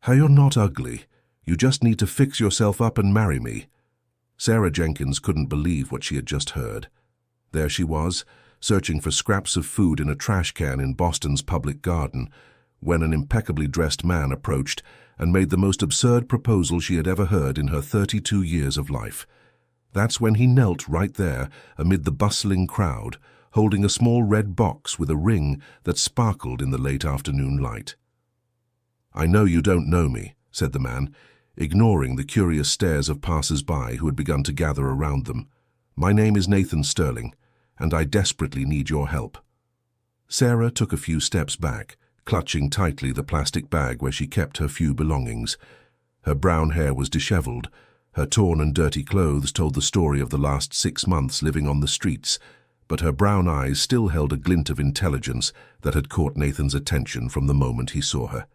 How you're not ugly. You just need to fix yourself up and marry me. Sarah Jenkins couldn't believe what she had just heard. There she was, searching for scraps of food in a trash can in Boston's public garden, when an impeccably dressed man approached and made the most absurd proposal she had ever heard in her 32 years of life. That's when he knelt right there, amid the bustling crowd, holding a small red box with a ring that sparkled in the late afternoon light. "I know you don't know me," said the man, ignoring the curious stares of passers-by who had begun to gather around them. "My name is Nathan Sterling, and I desperately need your help." Sarah took a few steps back, clutching tightly the plastic bag where she kept her few belongings. Her brown hair was disheveled. Her torn and dirty clothes told the story of the last 6 months living on the streets, but her brown eyes still held a glint of intelligence that had caught Nathan's attention from the moment he saw her.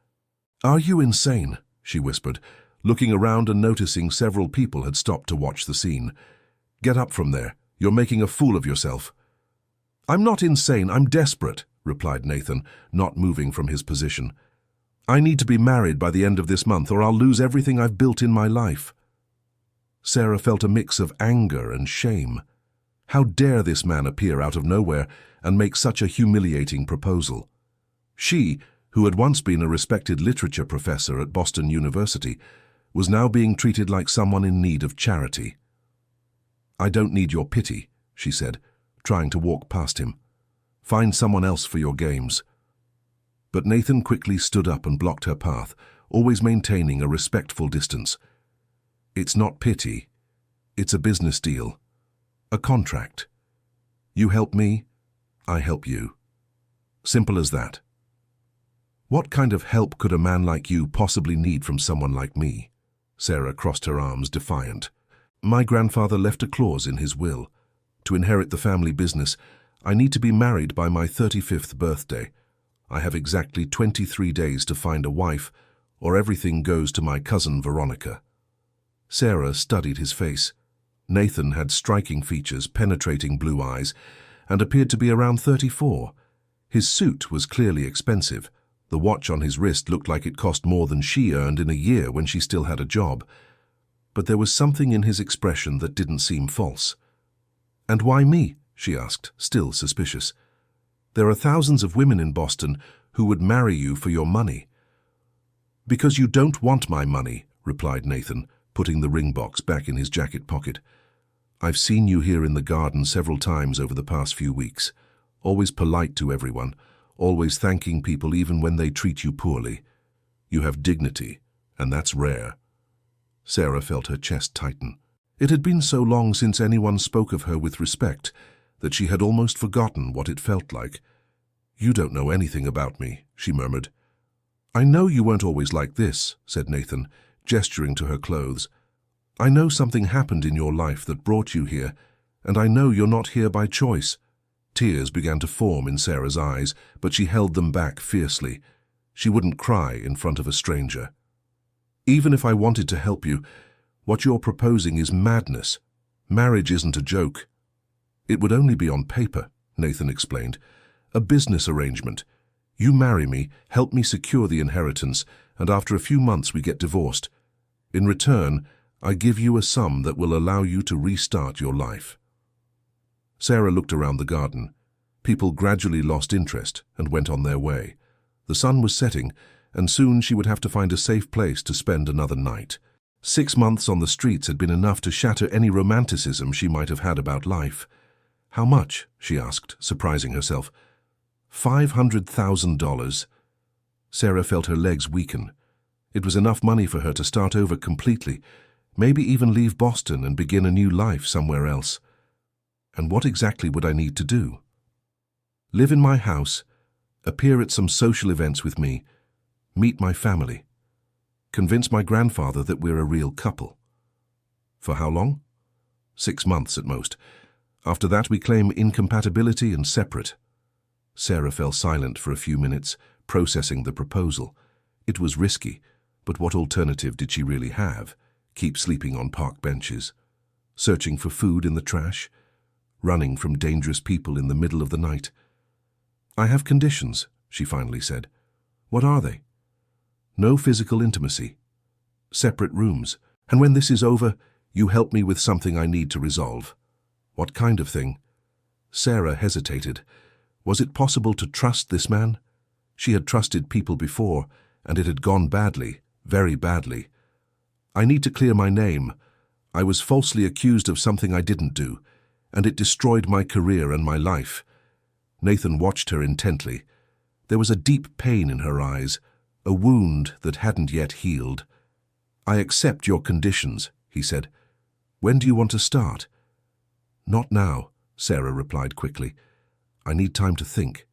"Are you insane?" she whispered, looking around and noticing several people had stopped to watch the scene. "Get up from there. You're making a fool of yourself." "I'm not insane, I'm desperate," replied Nathan, not moving from his position. "I need to be married by the end of this month, or I'll lose everything I've built in my life." Sarah felt a mix of anger and shame. How dare this man appear out of nowhere and make such a humiliating proposal? She, who had once been a respected literature professor at Boston University, was now being treated like someone in need of charity. "I don't need your pity," she said, trying to walk past him. "Find someone else for your games." But Nathan quickly stood up and blocked her path, always maintaining a respectful distance. "It's not pity. It's a business deal. A contract. You help me, I help you. Simple as that." "What kind of help could a man like you possibly need from someone like me?" Sarah crossed her arms, defiant. "My grandfather left a clause in his will. To inherit the family business, I need to be married by my 35th birthday. I have exactly 23 days to find a wife, or everything goes to my cousin Veronica." Sarah studied his face. Nathan had striking features, penetrating blue eyes, and appeared to be around 34. His suit was clearly expensive. The watch on his wrist looked like it cost more than she earned in a year when she still had a job. But there was something in his expression that didn't seem false. "And why me?" she asked, still suspicious. "There are thousands of women in Boston who would marry you for your money." "Because you don't want my money," replied Nathan, putting the ring box back in his jacket pocket. "I've seen you here in the garden several times over the past few weeks, always polite to everyone, always thanking people even when they treat you poorly. You have dignity, and that's rare." Sarah felt her chest tighten. It had been so long since anyone spoke of her with respect that she had almost forgotten what it felt like. "You don't know anything about me," she murmured. "I know you weren't always like this," said Nathan, gesturing to her clothes. "I know something happened in your life that brought you here, and I know you're not here by choice." Tears began to form in Sarah's eyes, but she held them back fiercely. She wouldn't cry in front of a stranger. "Even if I wanted to help you, what you're proposing is madness. Marriage isn't a joke." "It would only be on paper," Nathan explained. "A business arrangement. You marry me, help me secure the inheritance, and after a few months we get divorced. In return, I give you a sum that will allow you to restart your life." Sarah looked around the garden. People gradually lost interest and went on their way. The sun was setting, and soon she would have to find a safe place to spend another night. 6 months on the streets had been enough to shatter any romanticism she might have had about life. "How much?" she asked, surprising herself. $500,000. Sarah felt her legs weaken. It was enough money for her to start over completely, maybe even leave Boston and begin a new life somewhere else. And what exactly would I need to do? Live in my house, appear at some social events with me, meet my family, convince my grandfather that we're a real couple. For how long? 6 months at most. After that we claim incompatibility and separate. Sarah fell silent for a few minutes, processing the proposal. It was risky, but what alternative did she really have? Keep sleeping on park benches? Searching for food in the trash? Running from dangerous people in the middle of the night? "I have conditions," she finally said. "What are they?" No physical intimacy. Separate rooms. And when this is over, you help me with something I need to resolve. What kind of thing? Sarah hesitated. Was it possible to trust this man? She had trusted people before, and it had gone badly, very badly. I need to clear my name. I was falsely accused of something I didn't do, and it destroyed my career and my life. Nathan watched her intently. There was a deep pain in her eyes, a wound that hadn't yet healed. I accept your conditions, he said. When do you want to start? Not now, Sarah replied quickly. I need time to think.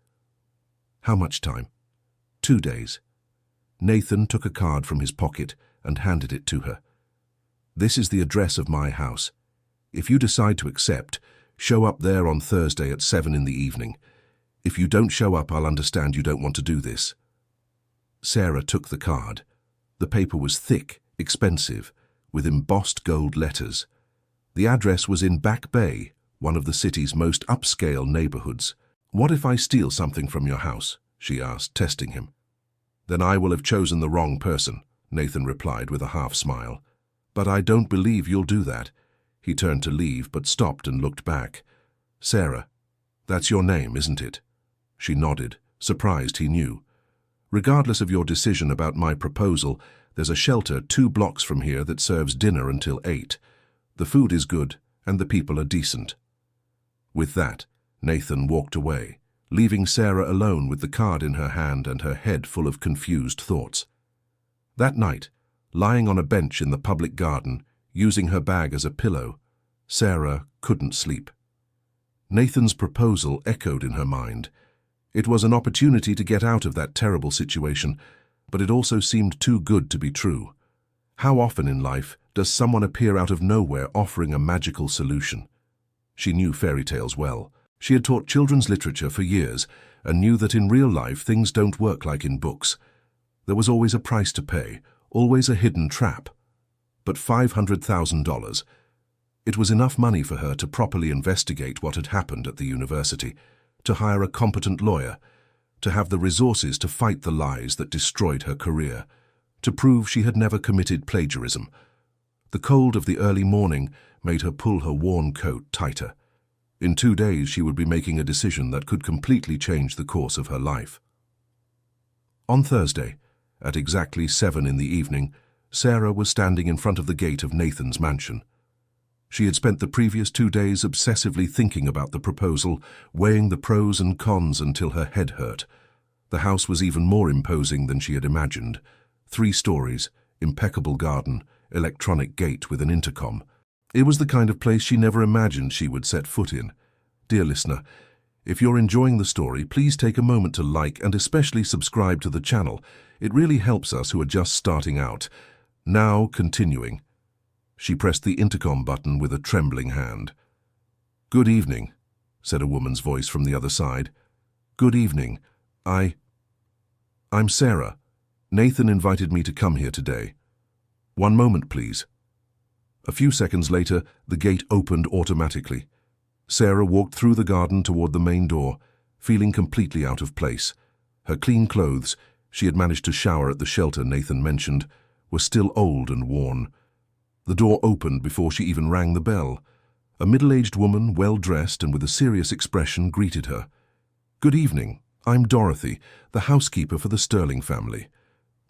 How much time? 2 days. Nathan took a card from his pocket and handed it to her. This is the address of my house. If you decide to accept, show up there on Thursday at 7 in the evening. If you don't show up, I'll understand you don't want to do this. Sarah took the card. The paper was thick, expensive, with embossed gold letters. The address was in Back Bay, one of the city's most upscale neighborhoods. What if I steal something from your house? She asked, testing him. Then I will have chosen the wrong person, Nathan replied with a half-smile. But I don't believe you'll do that. He turned to leave, but stopped and looked back. Sarah, that's your name, isn't it? She nodded, surprised he knew. Regardless of your decision about my proposal, there's a shelter 2 blocks from here that serves dinner until 8. The food is good, and the people are decent. With that, Nathan walked away, leaving Sarah alone with the card in her hand and her head full of confused thoughts. That night, lying on a bench in the public garden, using her bag as a pillow, Sarah couldn't sleep. Nathan's proposal echoed in her mind. It was an opportunity to get out of that terrible situation, but it also seemed too good to be true. How often in life does someone appear out of nowhere offering a magical solution? She knew fairy tales well. She had taught children's literature for years and knew that in real life things don't work like in books. There was always a price to pay, always a hidden trap. But $500,000. It was enough money for her to properly investigate what had happened at the university, to hire a competent lawyer, to have the resources to fight the lies that destroyed her career, to prove she had never committed plagiarism. The cold of the early morning made her pull her worn coat tighter. In 2 days she would be making a decision that could completely change the course of her life. On Thursday, at exactly 7 in the evening, Sarah was standing in front of the gate of Nathan's mansion. She had spent the previous 2 days obsessively thinking about the proposal, weighing the pros and cons until her head hurt. The house was even more imposing than she had imagined. 3 stories, impeccable garden, electronic gate with an intercom. It was the kind of place she never imagined she would set foot in. Dear listener, if you're enjoying the story, please take a moment to like and especially subscribe to the channel. It really helps us who are just starting out. Now, continuing. She pressed the intercom button with a trembling hand. "Good evening," said a woman's voice from the other side. "Good evening. I'm Sarah. Nathan invited me to come here today. One moment, please." A few seconds later, the gate opened automatically. Sarah walked through the garden toward the main door, feeling completely out of place. Her clean clothes, she had managed to shower at the shelter Nathan mentioned, were still old and worn. The door opened before she even rang the bell. A middle-aged woman, well-dressed and with a serious expression, greeted her. "Good evening. I'm Dorothy, the housekeeper for the Sterling family.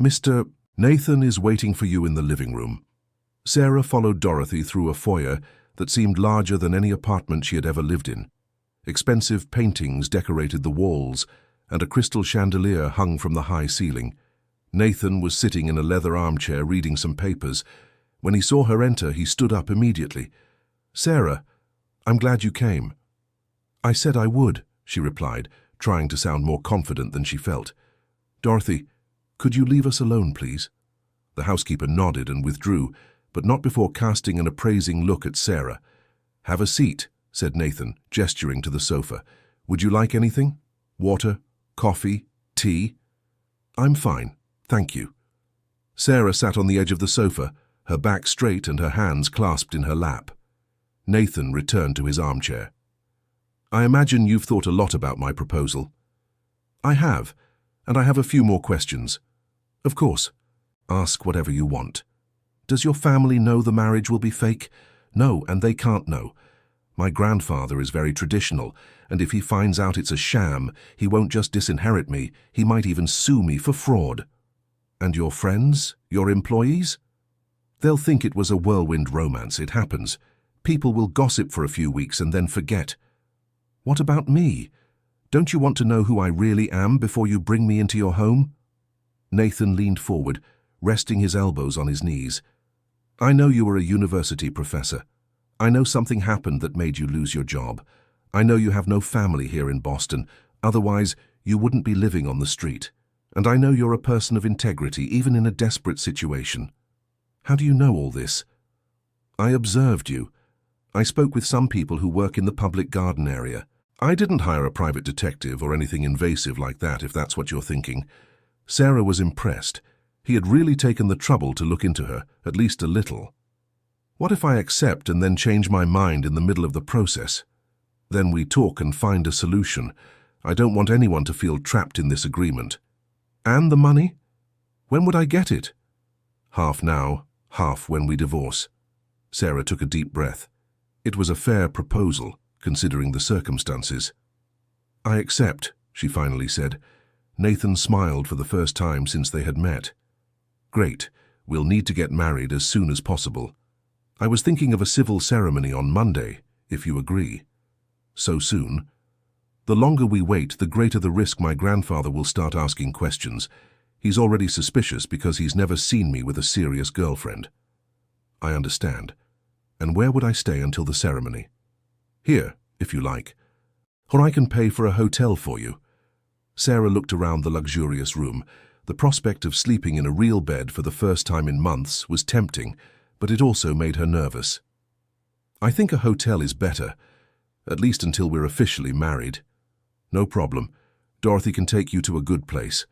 Mr. Nathan is waiting for you in the living room." Sarah followed Dorothy through a foyer that seemed larger than any apartment she had ever lived in. Expensive paintings decorated the walls, and a crystal chandelier hung from the high ceiling. Nathan was sitting in a leather armchair reading some papers. When he saw her enter, he stood up immediately. "Sarah, I'm glad you came." "I said I would," she replied, trying to sound more confident than she felt. "Dorothy, could you leave us alone, please?" The housekeeper nodded and withdrew, but not before casting an appraising look at Sarah. "Have a seat," said Nathan, gesturing to the sofa. "Would you like anything? Water? Coffee? Tea?" "I'm fine, thank you." Sarah sat on the edge of the sofa, her back straight and her hands clasped in her lap. Nathan returned to his armchair. "I imagine you've thought a lot about my proposal." "I have, and I have a few more questions." "Of course. Ask whatever you want. Does your family know the marriage will be fake? No, and they can't know. My grandfather is very traditional, and if he finds out it's a sham, he won't just disinherit me, he might even sue me for fraud. And your friends? Your employees? They'll think it was a whirlwind romance, it happens. People will gossip for a few weeks and then forget. What about me? Don't you want to know who I really am before you bring me into your home? Nathan leaned forward, resting his elbows on his knees. I know you were a university professor. I know something happened that made you lose your job. I know you have no family here in Boston, otherwise you wouldn't be living on the street. And I know you're a person of integrity, even in a desperate situation. How do you know all this? I observed you. I spoke with some people who work in the public garden area. I didn't hire a private detective or anything invasive like that, if that's what you're thinking. Sarah was impressed. He had really taken the trouble to look into her, at least a little. What if I accept and then change my mind in the middle of the process? Then we talk and find a solution. I don't want anyone to feel trapped in this agreement. And the money? When would I get it? Half now, half when we divorce. Sarah took a deep breath. It was a fair proposal, considering the circumstances. I accept, she finally said. Nathan smiled for the first time since they had met. Great. We'll need to get married as soon as possible. I was thinking of a civil ceremony on Monday, if you agree. So soon? The longer we wait, the greater the risk my grandfather will start asking questions. He's already suspicious because he's never seen me with a serious girlfriend. I understand. And where would I stay until the ceremony? Here, if you like. Or I can pay for a hotel for you. Sarah looked around the luxurious room. The prospect of sleeping in a real bed for the first time in months was tempting, but it also made her nervous. I think a hotel is better, at least until we're officially married. No problem. Dorothy can take you to a good place.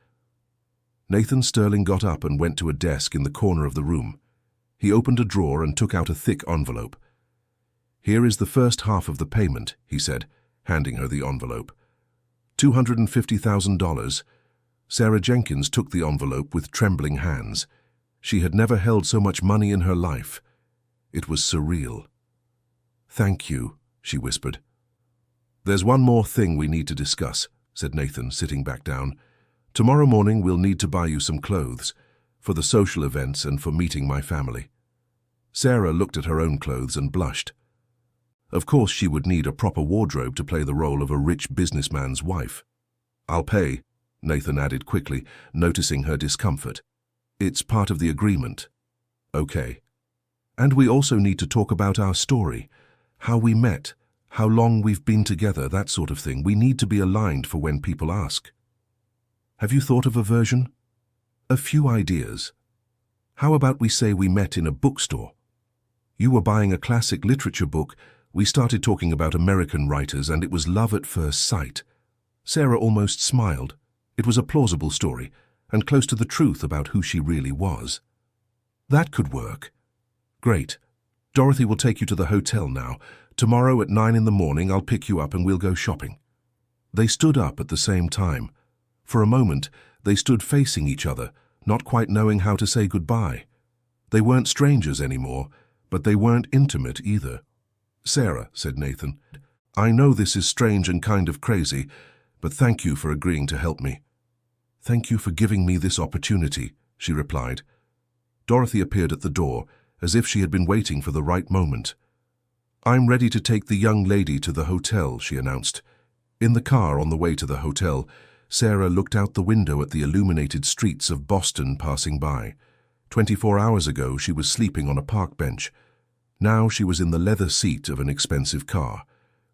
Nathan Sterling got up and went to a desk in the corner of the room. He opened a drawer and took out a thick envelope. Here is the first half of the payment, he said, handing her the envelope. $250,000. Sarah Jenkins took the envelope with trembling hands. She had never held so much money in her life. It was surreal. Thank you, she whispered. There's one more thing we need to discuss, said Nathan, sitting back down. Tomorrow morning we'll need to buy you some clothes, for the social events and for meeting my family. Sarah looked at her own clothes and blushed. Of course she would need a proper wardrobe to play the role of a rich businessman's wife. I'll pay, Nathan added quickly, noticing her discomfort. It's part of the agreement. Okay. And we also need to talk about our story, how we met, how long we've been together, that sort of thing. We need to be aligned for when people ask. Have you thought of a version? A few ideas. How about we say we met in a bookstore? You were buying a classic literature book. We started talking about American writers, and it was love at first sight. Sarah almost smiled. It was a plausible story, and close to the truth about who she really was. That could work. Great. Dorothy will take you to the hotel now. Tomorrow at 9 in the morning I'll pick you up and we'll go shopping. They stood up at the same time. For a moment, they stood facing each other, not quite knowing how to say goodbye. They weren't strangers anymore, but they weren't intimate either. Sarah, said Nathan, I know this is strange and kind of crazy, but thank you for agreeing to help me. Thank you for giving me this opportunity, she replied. Dorothy appeared at the door, as if she had been waiting for the right moment. I'm ready to take the young lady to the hotel, she announced. In the car on the way to the hotel, Sarah looked out the window at the illuminated streets of Boston passing by. 24 hours ago, she was sleeping on a park bench. Now she was in the leather seat of an expensive car,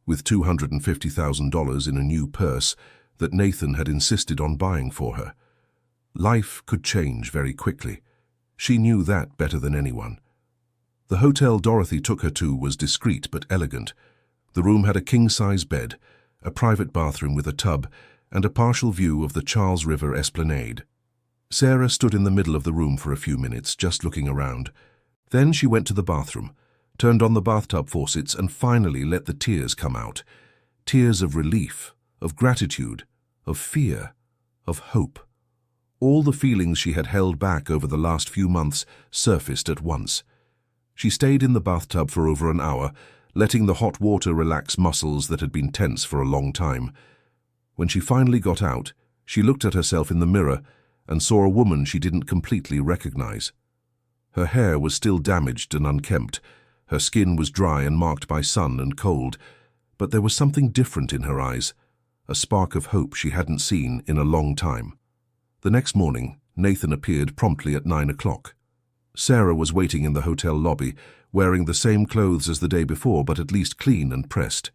with $250,000 in a new purse that Nathan had insisted on buying for her. Life could change very quickly. She knew that better than anyone. The hotel Dorothy took her to was discreet but elegant. The room had a king-size bed, a private bathroom with a tub, and a partial view of the Charles River Esplanade. Sarah stood in the middle of the room for a few minutes, just looking around. Then she went to the bathroom, turned on the bathtub faucets, and finally let the tears come out. Tears of relief, of gratitude, of fear, of hope. All the feelings she had held back over the last few months surfaced at once. She stayed in the bathtub for over an hour, letting the hot water relax muscles that had been tense for a long time. When she finally got out, she looked at herself in the mirror and saw a woman she didn't completely recognize. Her hair was still damaged and unkempt. Her skin was dry and marked by sun and cold, but there was something different in her eyes, a spark of hope she hadn't seen in a long time. The next morning, Nathan appeared promptly at 9 o'clock. Sarah was waiting in the hotel lobby, wearing the same clothes as the day before, but at least clean and pressed.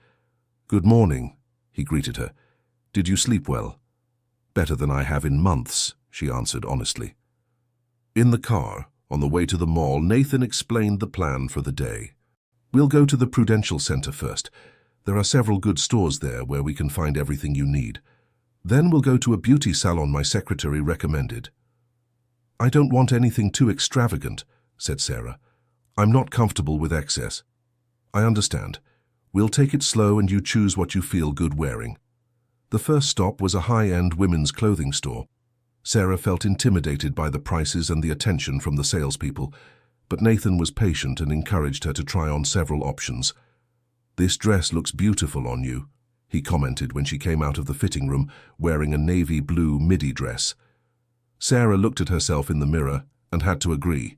"Good morning," he greeted her. "Did you sleep well?" "Better than I have in months," she answered honestly. In the car, on the way to the mall, Nathan explained the plan for the day. "We'll go to the Prudential Center first. There are several good stores there where we can find everything you need. Then we'll go to a beauty salon my secretary recommended." "I don't want anything too extravagant," said Sarah. "I'm not comfortable with excess." "I understand. We'll take it slow and you choose what you feel good wearing." The first stop was a high-end women's clothing store. Sarah felt intimidated by the prices and the attention from the salespeople, but Nathan was patient and encouraged her to try on several options. "This dress looks beautiful on you," he commented when she came out of the fitting room wearing a navy blue midi dress. Sarah looked at herself in the mirror and had to agree.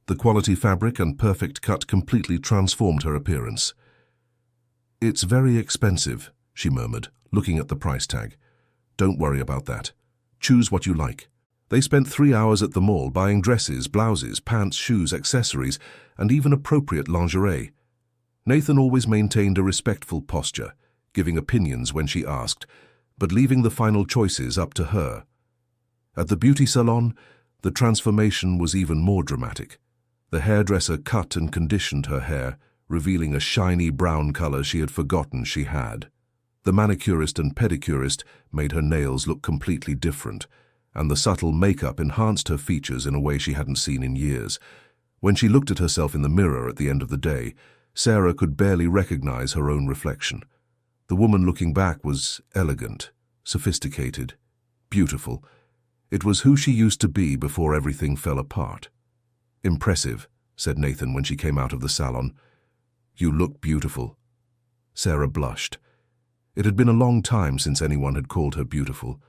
The quality fabric and perfect cut completely transformed her appearance. "It's very expensive," she murmured, looking at the price tag. "Don't worry about that. Choose what you like." They spent 3 hours at the mall buying dresses, blouses, pants, shoes, accessories, and even appropriate lingerie. Nathan always maintained a respectful posture, giving opinions when she asked, but leaving the final choices up to her. At the beauty salon, the transformation was even more dramatic. The hairdresser cut and conditioned her hair, revealing a shiny brown color she had forgotten she had. The manicurist and pedicurist made her nails look completely different, and the subtle makeup enhanced her features in a way she hadn't seen in years. When she looked at herself in the mirror at the end of the day, Sarah could barely recognize her own reflection. The woman looking back was elegant, sophisticated, beautiful. It was who she used to be before everything fell apart. "Impressive," said Nathan when she came out of the salon. "You look beautiful." Sarah blushed. It had been a long time since anyone had called her beautiful.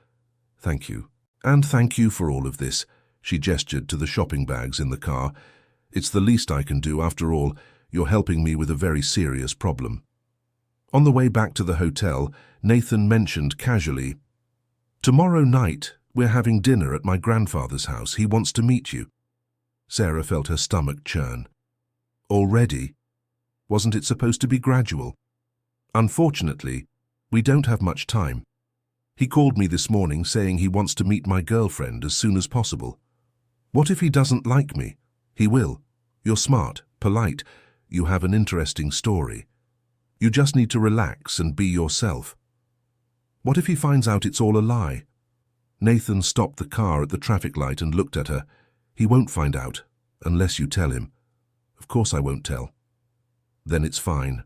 "Thank you. And thank you for all of this." She gestured to the shopping bags in the car. "It's the least I can do. After all, you're helping me with a very serious problem." On the way back to the hotel, Nathan mentioned casually, "Tomorrow night, we're having dinner at my grandfather's house. He wants to meet you." Sarah felt her stomach churn. "Already? Wasn't it supposed to be gradual?" "Unfortunately, we don't have much time. He called me this morning saying he wants to meet my girlfriend as soon as possible." "What if he doesn't like me?" "He will. You're smart, polite. You have an interesting story. You just need to relax and be yourself." "What if he finds out it's all a lie?" Nathan stopped the car at the traffic light and looked at her. "He won't find out, unless you tell him." "Of course I won't tell." "Then it's fine.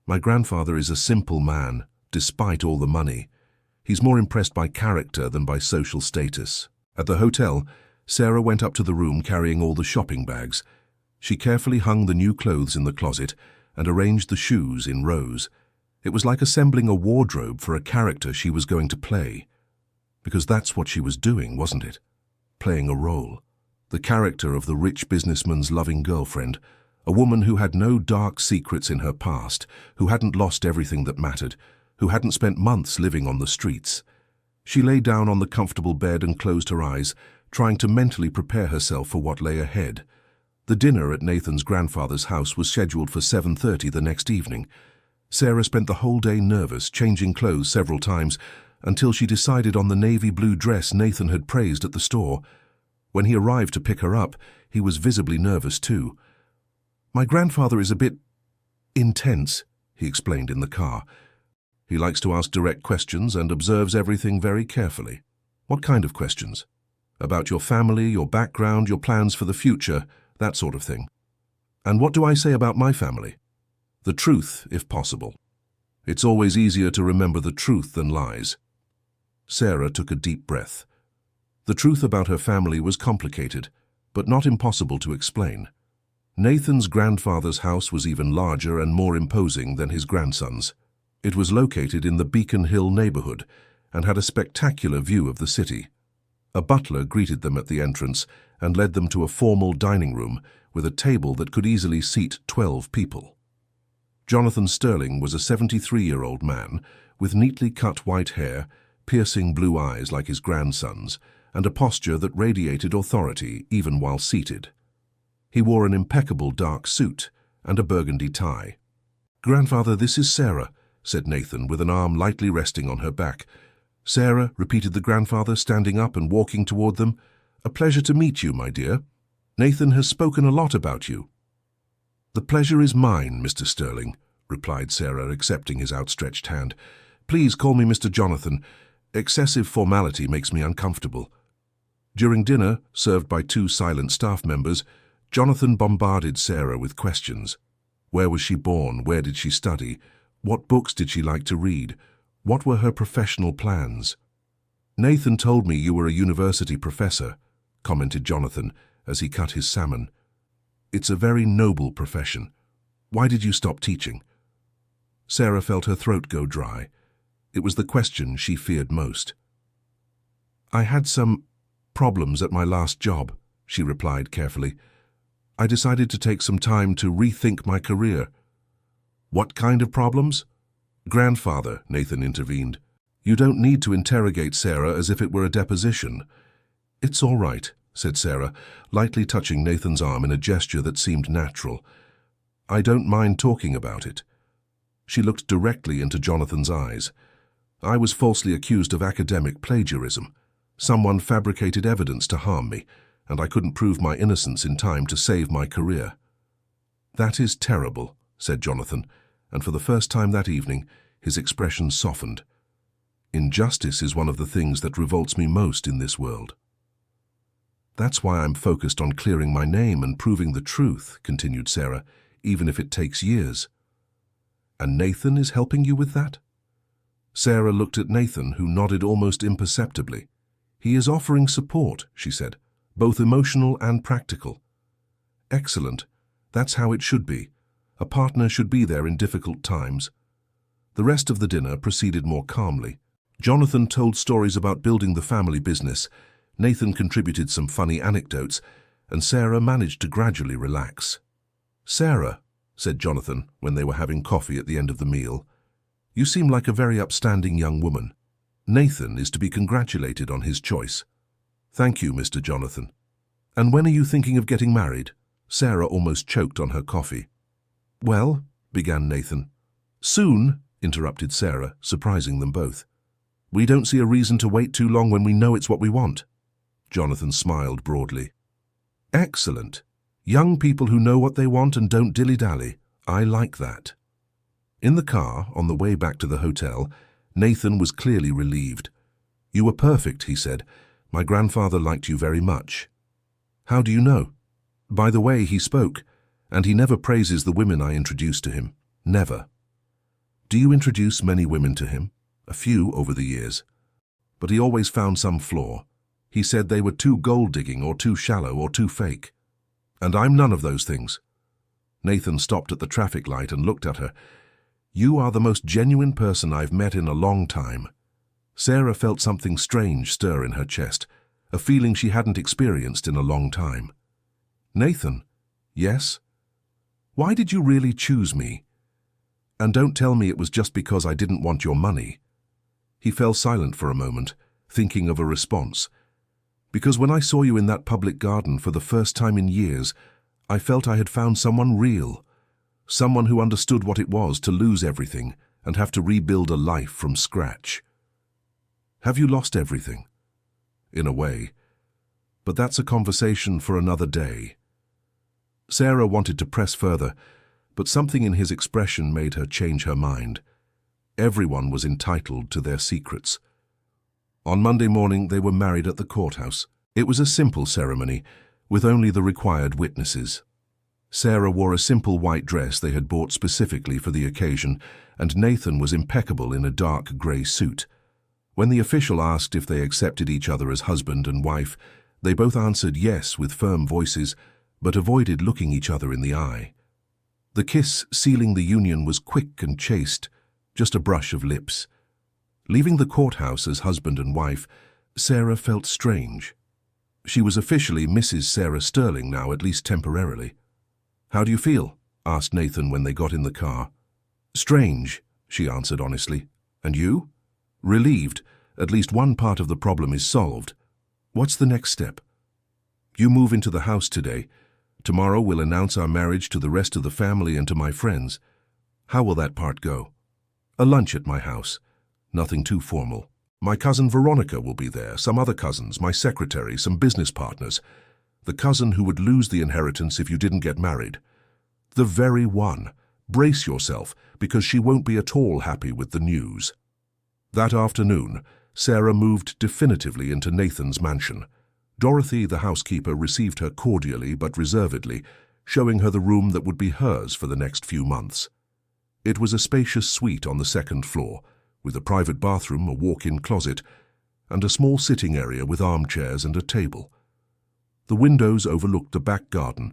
My grandfather is a simple man, despite all the money. He's more impressed by character than by social status." At the hotel, Sarah went up to the room carrying all the shopping bags. She carefully hung the new clothes in the closet and arranged the shoes in rows. It was like assembling a wardrobe for a character she was going to play. Because that's what she was doing, wasn't it? Playing a role. The character of the rich businessman's loving girlfriend, a woman who had no dark secrets in her past, who hadn't lost everything that mattered, who hadn't spent months living on the streets. She lay down on the comfortable bed and closed her eyes, trying to mentally prepare herself for what lay ahead. The dinner at Nathan's grandfather's house was scheduled for 7:30 the next evening. Sarah spent the whole day nervous, changing clothes several times, until she decided on the navy blue dress Nathan had praised at the store. When he arrived to pick her up, he was visibly nervous too. "My grandfather is a bit intense," he explained in the car. "He likes to ask direct questions and observes everything very carefully." "What kind of questions?" "About your family, your background, your plans for the future, that sort of thing." "And what do I say about my family?" "The truth, if possible. It's always easier to remember the truth than lies." Sarah took a deep breath. The truth about her family was complicated, but not impossible to explain. Nathan's grandfather's house was even larger and more imposing than his grandson's. It was located in the Beacon Hill neighborhood and had a spectacular view of the city. A butler greeted them at the entrance and led them to a formal dining room with a table that could easily seat 12 people. Jonathan Sterling was a 73-year-old man with neatly cut white hair, piercing blue eyes like his grandson's, and a posture that radiated authority even while seated. He wore an impeccable dark suit and a burgundy tie. "Grandfather, this is Sarah," said Nathan, with an arm lightly resting on her back. "Sarah," repeated the grandfather, standing up and walking toward them. "A pleasure to meet you, my dear. Nathan has spoken a lot about you." "The pleasure is mine, Mr. Sterling," replied Sarah, accepting his outstretched hand. "Please call me Mr. Jonathan. Excessive formality makes me uncomfortable." During dinner, served by 2 silent staff members, Jonathan bombarded Sarah with questions. Where was she born? Where did she study? What books did she like to read? What were her professional plans? "Nathan told me you were a university professor," commented Jonathan as he cut his salmon. "It's a very noble profession. Why did you stop teaching?" Sarah felt her throat go dry. It was the question she feared most. "I had some problems at my last job," she replied carefully. "I decided to take some time to rethink my career." "What kind of problems?" "Grandfather," Nathan intervened. "You don't need to interrogate Sarah as if it were a deposition." "It's all right," said Sarah, lightly touching Nathan's arm in a gesture that seemed natural. "I don't mind talking about it." She looked directly into Jonathan's eyes. "I was falsely accused of academic plagiarism. Someone fabricated evidence to harm me, and I couldn't prove my innocence in time to save my career." "That is terrible," said Jonathan, and for the first time that evening, his expression softened. "Injustice is one of the things that revolts me most in this world." "That's why I'm focused on clearing my name and proving the truth," continued Sarah, "even if it takes years." "And Nathan is helping you with that?" Sarah looked at Nathan, who nodded almost imperceptibly. "He is offering support," she said, "both emotional and practical." "Excellent. That's how it should be. A partner should be there in difficult times." The rest of the dinner proceeded more calmly. Jonathan told stories about building the family business, Nathan contributed some funny anecdotes, and Sarah managed to gradually relax. "Sarah," said Jonathan when they were having coffee at the end of the meal, "you seem like a very upstanding young woman. Nathan is to be congratulated on his choice." "Thank you, Mr. Jonathan." "And when are you thinking of getting married?" Sarah almost choked on her coffee. "Well," began Nathan. "Soon," interrupted Sarah, surprising them both. "We don't see a reason to wait too long when we know it's what we want." Jonathan smiled broadly. "Excellent. Young people who know what they want and don't dilly-dally. I like that." In the car, on the way back to the hotel, Nathan was clearly relieved. "You were perfect," he said. "My grandfather liked you very much." "How do you know?" "By the way he spoke, and he never praises the women I introduce to him. Never." "Do you introduce many women to him?" "A few over the years. But he always found some flaw. He said they were too gold-digging or too shallow or too fake. And I'm none of those things." Nathan stopped at the traffic light and looked at her. "You are the most genuine person I've met in a long time." Sarah felt something strange stir in her chest, a feeling she hadn't experienced in a long time. "Nathan." "Yes?" "Why did you really choose me? And don't tell me it was just because I didn't want your money." He fell silent for a moment, thinking of a response. "Because when I saw you in that public garden for the first time in years, I felt I had found someone real, someone who understood what it was to lose everything and have to rebuild a life from scratch." "Have you lost everything?" "In a way. But that's a conversation for another day." Sarah wanted to press further, but something in his expression made her change her mind. Everyone was entitled to their secrets. On Monday morning, they were married at the courthouse. It was a simple ceremony, with only the required witnesses. Sarah wore a simple white dress they had bought specifically for the occasion, and Nathan was impeccable in a dark grey suit. When the official asked if they accepted each other as husband and wife, they both answered yes with firm voices, but avoided looking each other in the eye. The kiss sealing the union was quick and chaste, just a brush of lips. Leaving the courthouse as husband and wife, Sarah felt strange. She was officially Mrs. Sarah Sterling now, at least temporarily. "How do you feel?" asked Nathan when they got in the car. "Strange," she answered honestly. "And you?" "Relieved. At least one part of the problem is solved. What's the next step?" "You move into the house today. Tomorrow we'll announce our marriage to the rest of the family and to my friends." "How will that part go?" "A lunch at my house. Nothing too formal. My cousin Veronica will be there, some other cousins, my secretary, some business partners. The cousin who would lose the inheritance if you didn't get married. The very one. Brace yourself, because she won't be at all happy with the news." That afternoon, Sarah moved definitively into Nathan's mansion. Dorothy, the housekeeper, received her cordially but reservedly, showing her the room that would be hers for the next few months. It was a spacious suite on the second floor, with a private bathroom, a walk-in closet, and a small sitting area with armchairs and a table. The windows overlooked the back garden,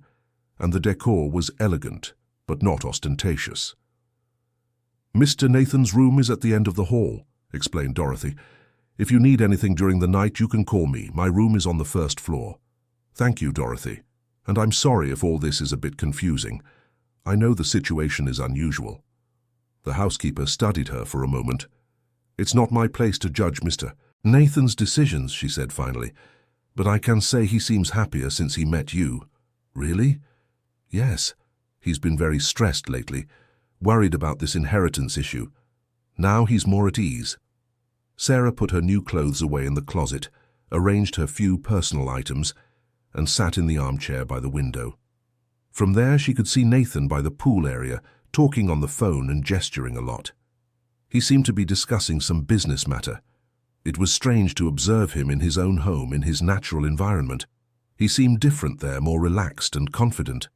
and the decor was elegant, but not ostentatious. "Mr. Nathan's room is at the end of the hall," explained Dorothy. "If you need anything during the night, you can call me. My room is on the first floor." "Thank you, Dorothy. And I'm sorry if all this is a bit confusing. I know the situation is unusual." The housekeeper studied her for a moment. "It's not my place to judge Mr. Nathan's decisions," she said finally, "but I can say he seems happier since he met you." "Really?" "Yes. He's been very stressed lately, worried about this inheritance issue. Now he's more at ease." Sarah put her new clothes away in the closet, arranged her few personal items, and sat in the armchair by the window. From there she could see Nathan by the pool area, talking on the phone and gesturing a lot. He seemed to be discussing some business matter. It was strange to observe him in his own home, in his natural environment. He seemed different there, more relaxed and confident.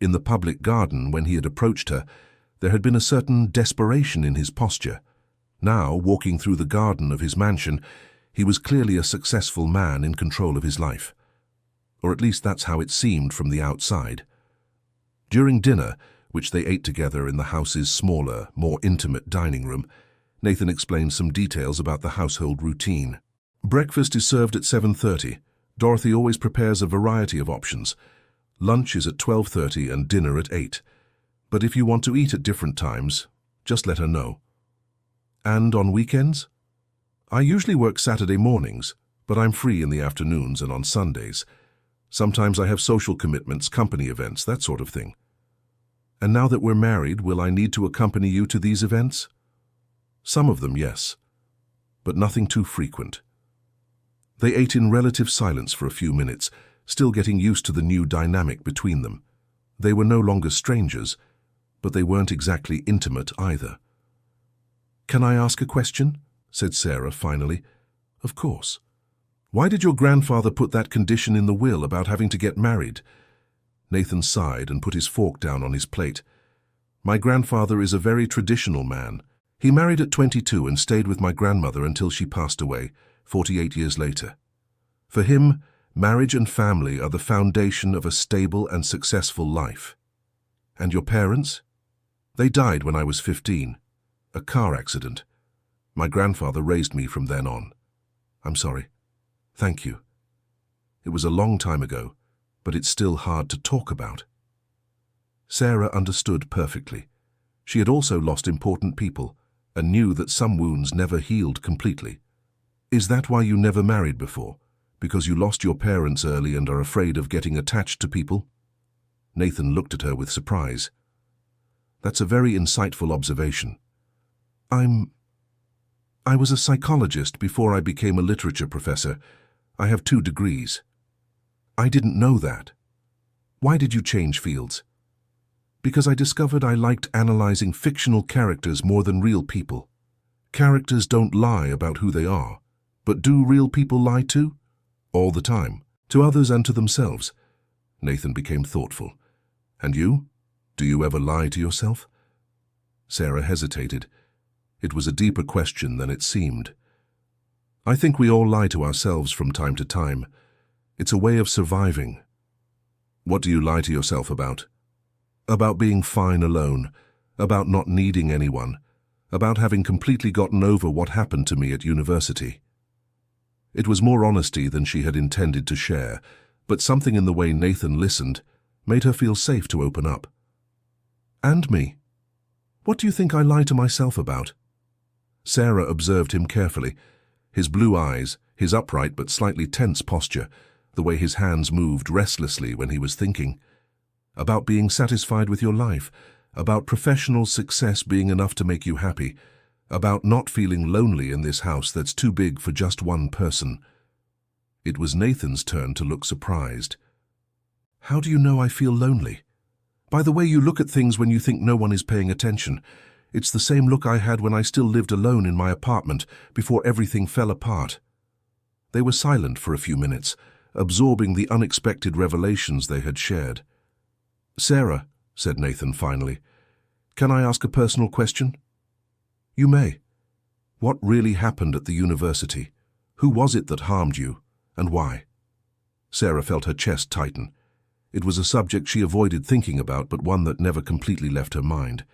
In the public garden, when he had approached her, there had been a certain desperation in his posture. Now, walking through the garden of his mansion, he was clearly a successful man in control of his life. Or at least that's how it seemed from the outside. During dinner, which they ate together in the house's smaller, more intimate dining room, Nathan explained some details about the household routine. "Breakfast is served at 7:30. Dorothy always prepares a variety of options. Lunch is at 12:30 and dinner at 8. But if you want to eat at different times, just let her know." "And on weekends?" "I usually work Saturday mornings, but I'm free in the afternoons and on Sundays. Sometimes I have social commitments, company events, that sort of thing." "And now that we're married, will I need to accompany you to these events?" "Some of them, yes, but nothing too frequent." They ate in relative silence for a few minutes, still getting used to the new dynamic between them. They were no longer strangers, but they weren't exactly intimate either. "Can I ask a question?" said Sarah finally. "Of course. Why did your grandfather put that condition in the will about having to get married?" Nathan sighed and put his fork down on his plate. "My grandfather is a very traditional man. He married at 22 and stayed with my grandmother until she passed away, 48 years later. For him, marriage and family are the foundation of a stable and successful life." "And your parents?" "They died when I was 15. A car accident. My grandfather raised me from then on." "I'm sorry." "Thank you. It was a long time ago, but it's still hard to talk about." Sarah understood perfectly. She had also lost important people and knew that some wounds never healed completely. "Is that why you never married before? Because you lost your parents early and are afraid of getting attached to people?" Nathan looked at her with surprise. "That's a very insightful observation. I was a psychologist before I became a literature professor. I have 2 degrees. "I didn't know that. Why did you change fields?" "Because I discovered I liked analyzing fictional characters more than real people. Characters don't lie about who they are, but do real people lie too? All the time, to others and to themselves." Nathan became thoughtful. "And you? Do you ever lie to yourself?" Sarah hesitated. It was a deeper question than it seemed. I think we all lie to ourselves from time to time. It's a way of surviving. What do you lie to yourself about? About being fine alone, about not needing anyone, about having completely gotten over what happened to me at university. It was more honesty than she had intended to share, but something in the way Nathan listened made her feel safe to open up. And me? What do you think I lie to myself about? Sarah observed him carefully. His blue eyes, his upright but slightly tense posture, the way his hands moved restlessly when he was thinking. About being satisfied with your life, about professional success being enough to make you happy, about not feeling lonely in this house that's too big for just one person. It was Nathan's turn to look surprised. How do you know I feel lonely? By the way you look at things when you think no one is paying attention. It's the same look I had when I still lived alone in my apartment before everything fell apart. They were silent for a few minutes, absorbing the unexpected revelations they had shared. Sarah, said Nathan finally, can I ask a personal question? You may. What really happened at the university? Who was it that harmed you, and why? Sarah felt her chest tighten. It was a subject she avoided thinking about, but one that never completely left her mind.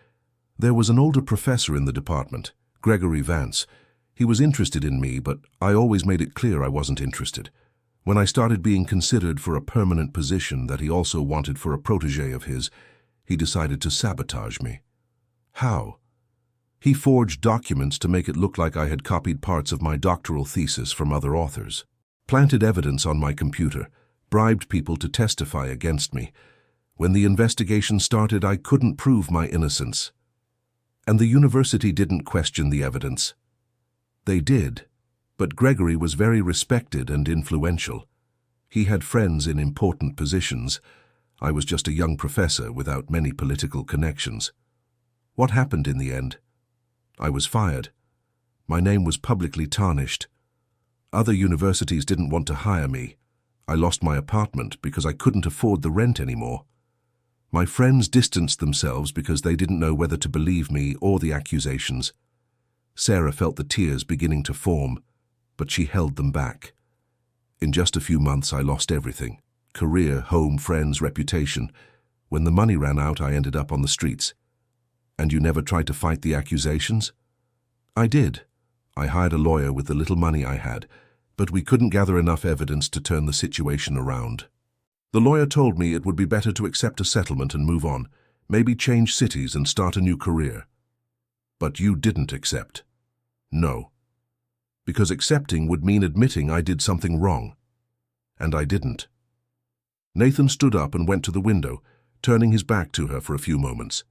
There was an older professor in the department, Gregory Vance. He was interested in me, but I always made it clear I wasn't interested. When I started being considered for a permanent position that he also wanted for a protege of his, he decided to sabotage me. How? He forged documents to make it look like I had copied parts of my doctoral thesis from other authors, planted evidence on my computer, bribed people to testify against me. When the investigation started, I couldn't prove my innocence. And the university didn't question the evidence. They did, but Gregory was very respected and influential. He had friends in important positions. I was just a young professor without many political connections. What happened in the end? I was fired. My name was publicly tarnished. Other universities didn't want to hire me. I lost my apartment because I couldn't afford the rent anymore. My friends distanced themselves because they didn't know whether to believe me or the accusations. Sarah felt the tears beginning to form, but she held them back. In just a few months, I lost everything: career, home, friends, reputation. When the money ran out, I ended up on the streets. And you never tried to fight the accusations? I did. I hired a lawyer with the little money I had, but we couldn't gather enough evidence to turn the situation around. The lawyer told me it would be better to accept a settlement and move on, maybe change cities and start a new career. But you didn't accept. No. Because accepting would mean admitting I did something wrong. And I didn't. Nathan stood up and went to the window, turning his back to her for a few moments.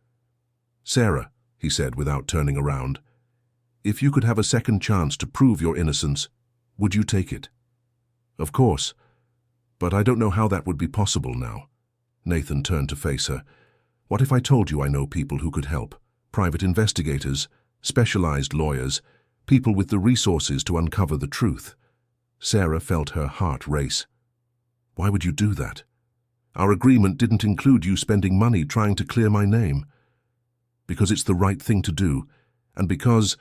Sarah, he said without turning around, if you could have a second chance to prove your innocence, would you take it? Of course. But I don't know how that would be possible now. Nathan turned to face her. What if I told you I know people who could help? Private investigators, specialized lawyers, people with the resources to uncover the truth. Sarah felt her heart race. Why would you do that? Our agreement didn't include you spending money trying to clear my name. Because it's the right thing to do, and because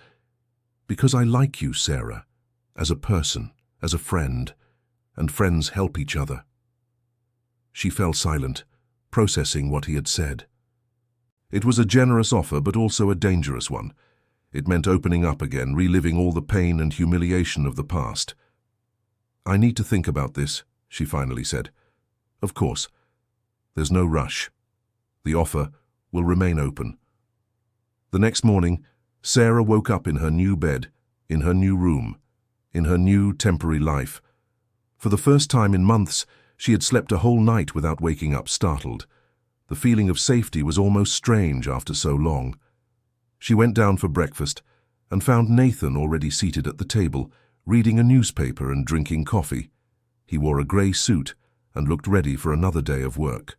I like you, Sarah, as a person, as a friend, and friends help each other. She fell silent, processing what he had said. It was a generous offer, but also a dangerous one. It meant opening up again, reliving all the pain and humiliation of the past. I need to think about this, she finally said. Of course. There's no rush. The offer will remain open. The next morning, Sarah woke up in her new bed, in her new room, in her new temporary life. For the first time in months, she had slept a whole night without waking up startled. The feeling of safety was almost strange after so long. She went down for breakfast and found Nathan already seated at the table, reading a newspaper and drinking coffee. He wore a grey suit and looked ready for another day of work.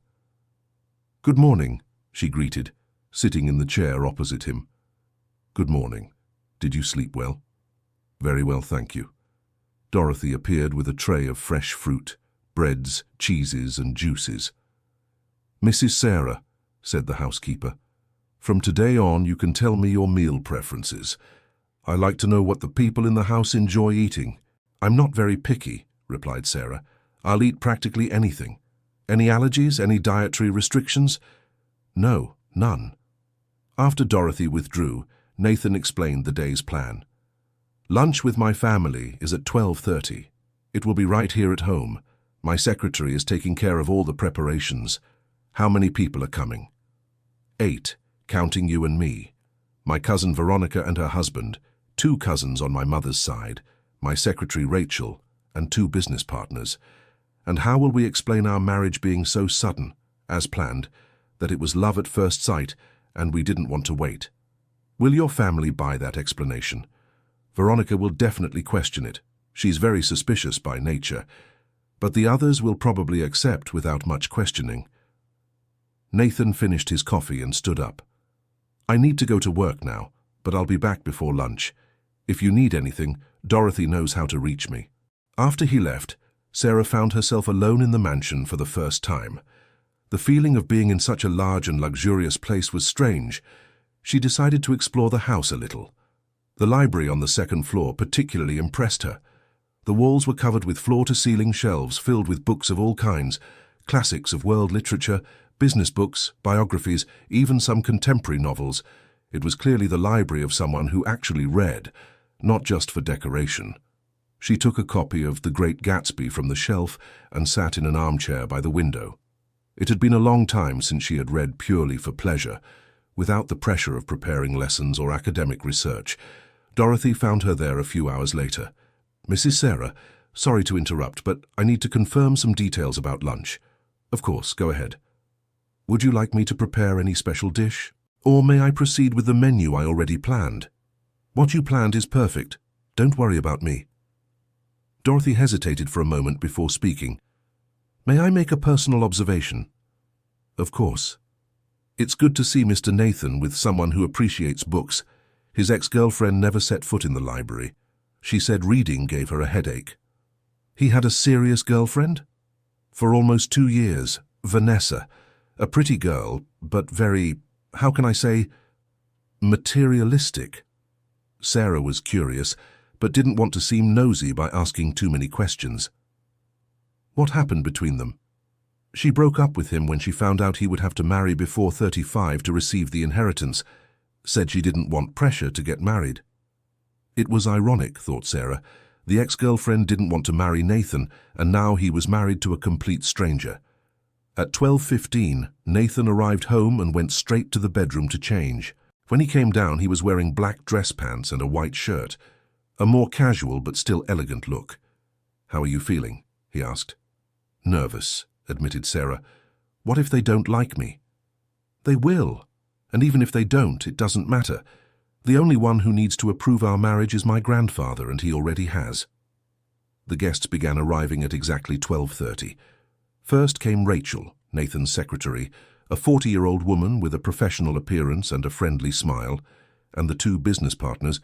Good morning, she greeted, sitting in the chair opposite him. Good morning. Did you sleep well? Very well, thank you. Dorothy appeared with a tray of fresh fruit, breads, cheeses, and juices. Mrs. Sarah, said the housekeeper, from today on you can tell me your meal preferences. I like to know what the people in the house enjoy eating. I'm not very picky, replied Sarah. I'll eat practically anything. Any allergies? Any dietary restrictions? No, none. After Dorothy withdrew, Nathan explained the day's plan. Lunch with my family is at 12:30. It will be right here at home. My secretary is taking care of all the preparations. How many people are coming? 8, counting you and me. My cousin Veronica and her husband, 2 cousins on my mother's side, my secretary Rachel, and 2 business partners. And how will we explain our marriage being so sudden, as planned, that it was love at first sight and we didn't want to wait? Will your family buy that explanation? Veronica will definitely question it. She's very suspicious by nature, but the others will probably accept without much questioning. Nathan finished his coffee and stood up. I need to go to work now, but I'll be back before lunch. If you need anything, Dorothy knows how to reach me. After he left, Sarah found herself alone in the mansion for the first time. The feeling of being in such a large and luxurious place was strange. She decided to explore the house a little. The library on the second floor particularly impressed her. The walls were covered with floor-to-ceiling shelves filled with books of all kinds, classics of world literature, business books, biographies, even some contemporary novels. It was clearly the library of someone who actually read, not just for decoration. She took a copy of The Great Gatsby from the shelf and sat in an armchair by the window. It had been a long time since she had read purely for pleasure, without the pressure of preparing lessons or academic research. Dorothy found her there a few hours later. Mrs. Sarah, sorry to interrupt, but I need to confirm some details about lunch. Of course, go ahead. Would you like me to prepare any special dish? Or may I proceed with the menu I already planned? What you planned is perfect. Don't worry about me. Dorothy hesitated for a moment before speaking. May I make a personal observation? Of course. It's good to see Mr. Nathan with someone who appreciates books. His ex-girlfriend never set foot in the library. She said reading gave her a headache. He had a serious girlfriend? For almost 2 years, Vanessa, a pretty girl, but very, how can I say, materialistic. Sarah was curious, but didn't want to seem nosy by asking too many questions. What happened between them? She broke up with him when she found out he would have to marry before 35 to receive the inheritance. Said she didn't want pressure to get married. It was ironic, thought Sarah. The ex-girlfriend didn't want to marry Nathan, and now he was married to a complete stranger. At 12:15, Nathan arrived home and went straight to the bedroom to change. When he came down, he was wearing black dress pants and a white shirt, a more casual but still elegant look. How are you feeling? He asked. Nervous, admitted Sarah. What if they don't like me? They will, and even if they don't, it doesn't matter. The only one who needs to approve our marriage is my grandfather, and he already has. The guests began arriving at exactly 12:30. First came Rachel, Nathan's secretary, a 40-year-old woman with a professional appearance and a friendly smile, and the 2 business partners,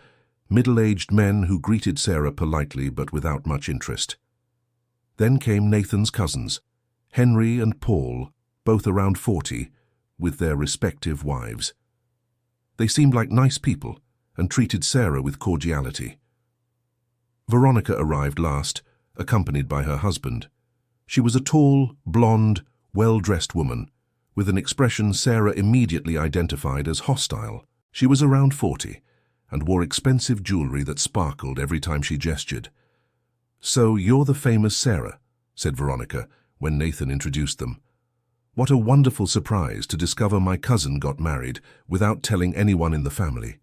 middle-aged men who greeted Sarah politely but without much interest. Then came Nathan's cousins, Henry and Paul, both around 40, with their respective wives. They seemed like nice people and treated Sarah with cordiality. Veronica arrived last, accompanied by her husband. She was a tall, blonde, well-dressed woman, with an expression Sarah immediately identified as hostile. She was around 40 and wore expensive jewelry that sparkled every time she gestured. So you're the famous Sarah, said Veronica when Nathan introduced them. What a wonderful surprise to discover my cousin got married without telling anyone in the family.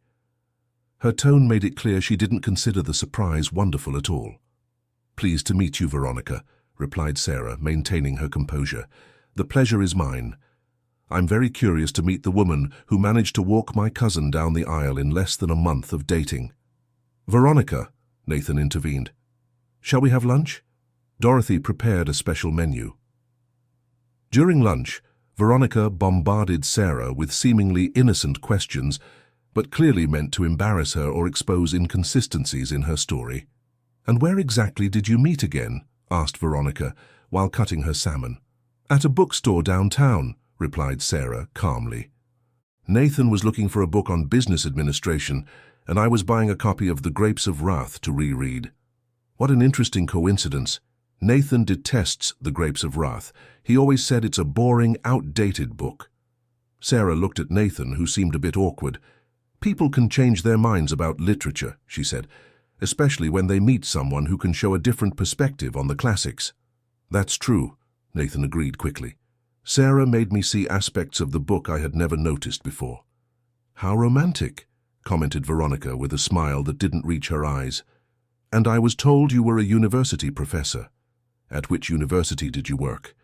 Her tone made it clear she didn't consider the surprise wonderful at all. Pleased to meet you, Veronica, replied Sarah, maintaining her composure. The pleasure is mine. I'm very curious to meet the woman who managed to walk my cousin down the aisle in less than a month of dating. Veronica, Nathan intervened. Shall we have lunch? Dorothy prepared a special menu. During lunch, Veronica bombarded Sarah with seemingly innocent questions, but clearly meant to embarrass her or expose inconsistencies in her story. And where exactly did you meet again? Asked Veronica, while cutting her salmon. At a bookstore downtown, replied Sarah calmly. Nathan was looking for a book on business administration, and I was buying a copy of The Grapes of Wrath to reread. What an interesting coincidence. Nathan detests The Grapes of Wrath. He always said it's a boring, outdated book. Sarah looked at Nathan, who seemed a bit awkward. People can change their minds about literature, she said, especially when they meet someone who can show a different perspective on the classics. That's true, Nathan agreed quickly. Sarah made me see aspects of the book I had never noticed before. How romantic, commented Veronica with a smile that didn't reach her eyes. And I was told you were a university professor. At which university did you work?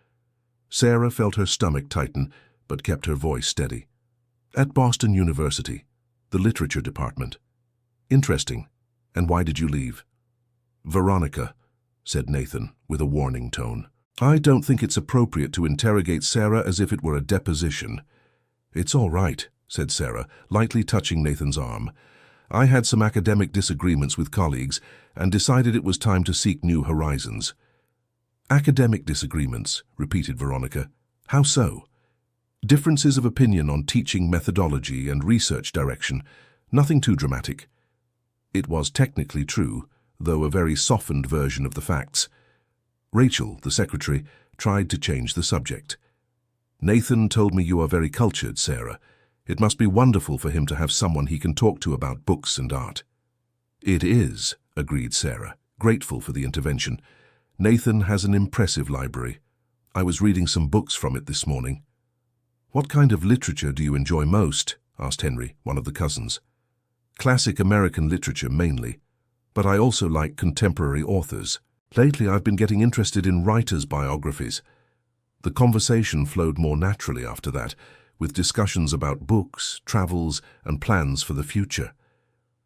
Sarah felt her stomach tighten, but kept her voice steady. At Boston University, the literature department. Interesting. And why did you leave? Veronica, said Nathan with a warning tone. I don't think it's appropriate to interrogate Sarah as if it were a deposition. It's all right, said Sarah, lightly touching Nathan's arm. I had some academic disagreements with colleagues and decided it was time to seek new horizons. Academic disagreements, repeated Veronica. How so? Differences of opinion on teaching methodology and research direction. Nothing too dramatic. It was technically true, though a very softened version of the facts. Rachel, the secretary, tried to change the subject. Nathan told me you are very cultured, Sarah. It must be wonderful for him to have someone he can talk to about books and art. It is, agreed Sarah, grateful for the intervention. Nathan has an impressive library. I was reading some books from it this morning. What kind of literature do you enjoy most? Asked Henry, one of the cousins. Classic American literature mainly, but I also like contemporary authors. Lately I've been getting interested in writers' biographies. The conversation flowed more naturally after that, with discussions about books, travels, and plans for the future.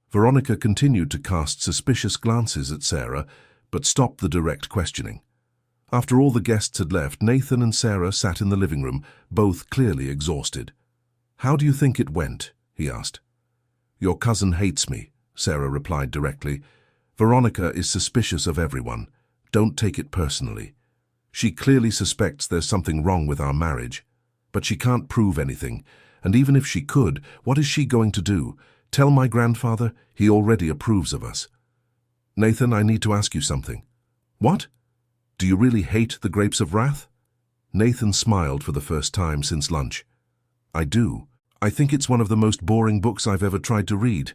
Veronica continued to cast suspicious glances at Sarah, but stopped the direct questioning. After all the guests had left, Nathan and Sarah sat in the living room, both clearly exhausted. How do you think it went? He asked. Your cousin hates me, Sarah replied directly. Veronica is suspicious of everyone. Don't take it personally. She clearly suspects there's something wrong with our marriage. But she can't prove anything, and even if she could, what is she going to do? Tell my grandfather he already approves of us. Nathan, I need to ask you something. What? Do you really hate The Grapes of Wrath? Nathan smiled for the first time since lunch. I do. I think it's one of the most boring books I've ever tried to read.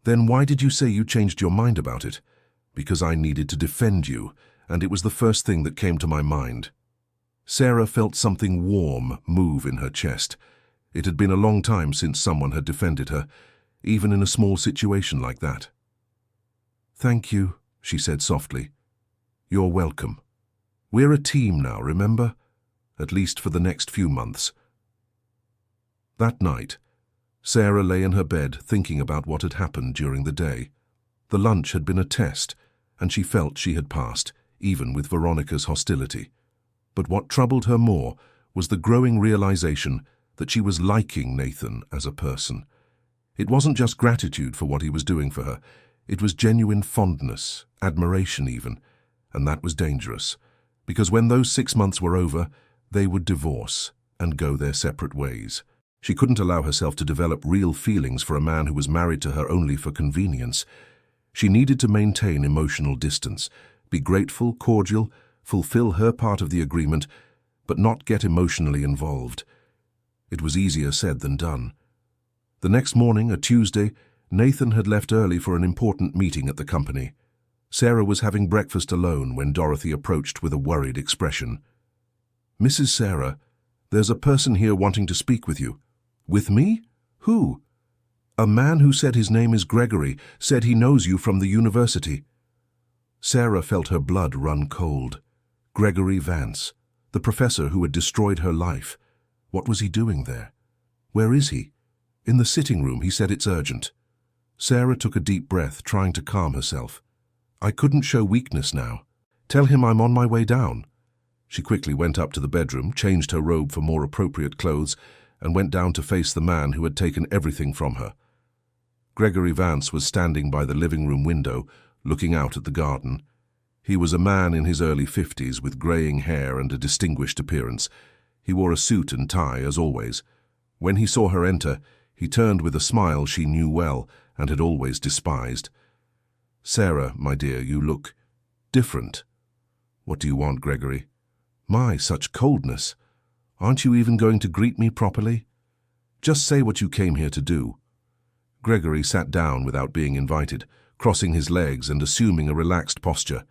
Then why did you say you changed your mind about it? Because I needed to defend you, and it was the first thing that came to my mind. Sarah felt something warm move in her chest. It had been a long time since someone had defended her, even in a small situation like that. Thank you, she said softly. You're welcome. We're a team now, remember? At least for the next few months. That night, Sarah lay in her bed thinking about what had happened during the day. The lunch had been a test, and she felt she had passed, even with Veronica's hostility. But what troubled her more was the growing realization that she was liking Nathan as a person. It wasn't just gratitude for what he was doing for her. It was genuine fondness, admiration even, and that was dangerous, because when those 6 months were over, they would divorce and go their separate ways. She couldn't allow herself to develop real feelings for a man who was married to her only for convenience. She needed to maintain emotional distance, be grateful, cordial, fulfill her part of the agreement, but not get emotionally involved. It was easier said than done. The next morning, a Tuesday, Nathan had left early for an important meeting at the company. Sarah was having breakfast alone when Dorothy approached with a worried expression. Mrs. Sarah, there's a person here wanting to speak with you. With me? Who? A man who said his name is Gregory, said he knows you from the university. Sarah felt her blood run cold. Gregory Vance, the professor who had destroyed her life. What was he doing there? Where is he? In the sitting room, he said it's urgent. Sarah took a deep breath, trying to calm herself. I couldn't show weakness now. Tell him I'm on my way down. She quickly went up to the bedroom, changed her robe for more appropriate clothes, and went down to face the man who had taken everything from her. Gregory Vance was standing by the living room window, looking out at the garden. He was a man in his early 50s with greying hair and a distinguished appearance. He wore a suit and tie, as always. When he saw her enter, he turned with a smile she knew well and had always despised. Sarah, my dear, you look... different. What do you want, Gregory? My, such coldness. Aren't you even going to greet me properly? Just say what you came here to do. Gregory sat down without being invited, crossing his legs and assuming a relaxed posture.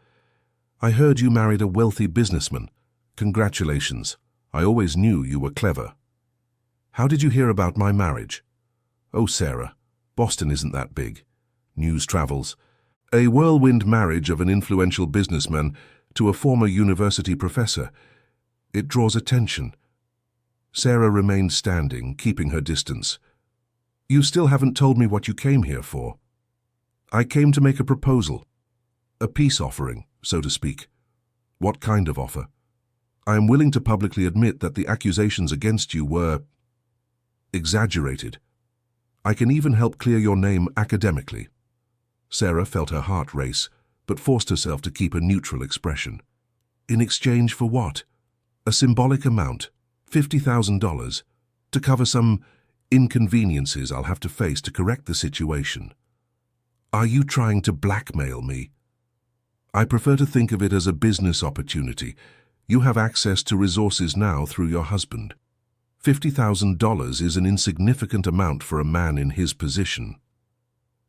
I heard you married a wealthy businessman. Congratulations. I always knew you were clever. How did you hear about my marriage? Oh, Sarah, Boston isn't that big. News travels. A whirlwind marriage of an influential businessman to a former university professor. It draws attention. Sarah remained standing, keeping her distance. You still haven't told me what you came here for. I came to make a proposal. A peace offering, so to speak. What kind of offer? I am willing to publicly admit that the accusations against you were exaggerated. I can even help clear your name academically. Sarah felt her heart race, but forced herself to keep a neutral expression. In exchange for what? A symbolic amount, $50,000, to cover some inconveniences I'll have to face to correct the situation. Are you trying to blackmail me? I prefer to think of it as a business opportunity. You have access to resources now through your husband. $50,000 is an insignificant amount for a man in his position.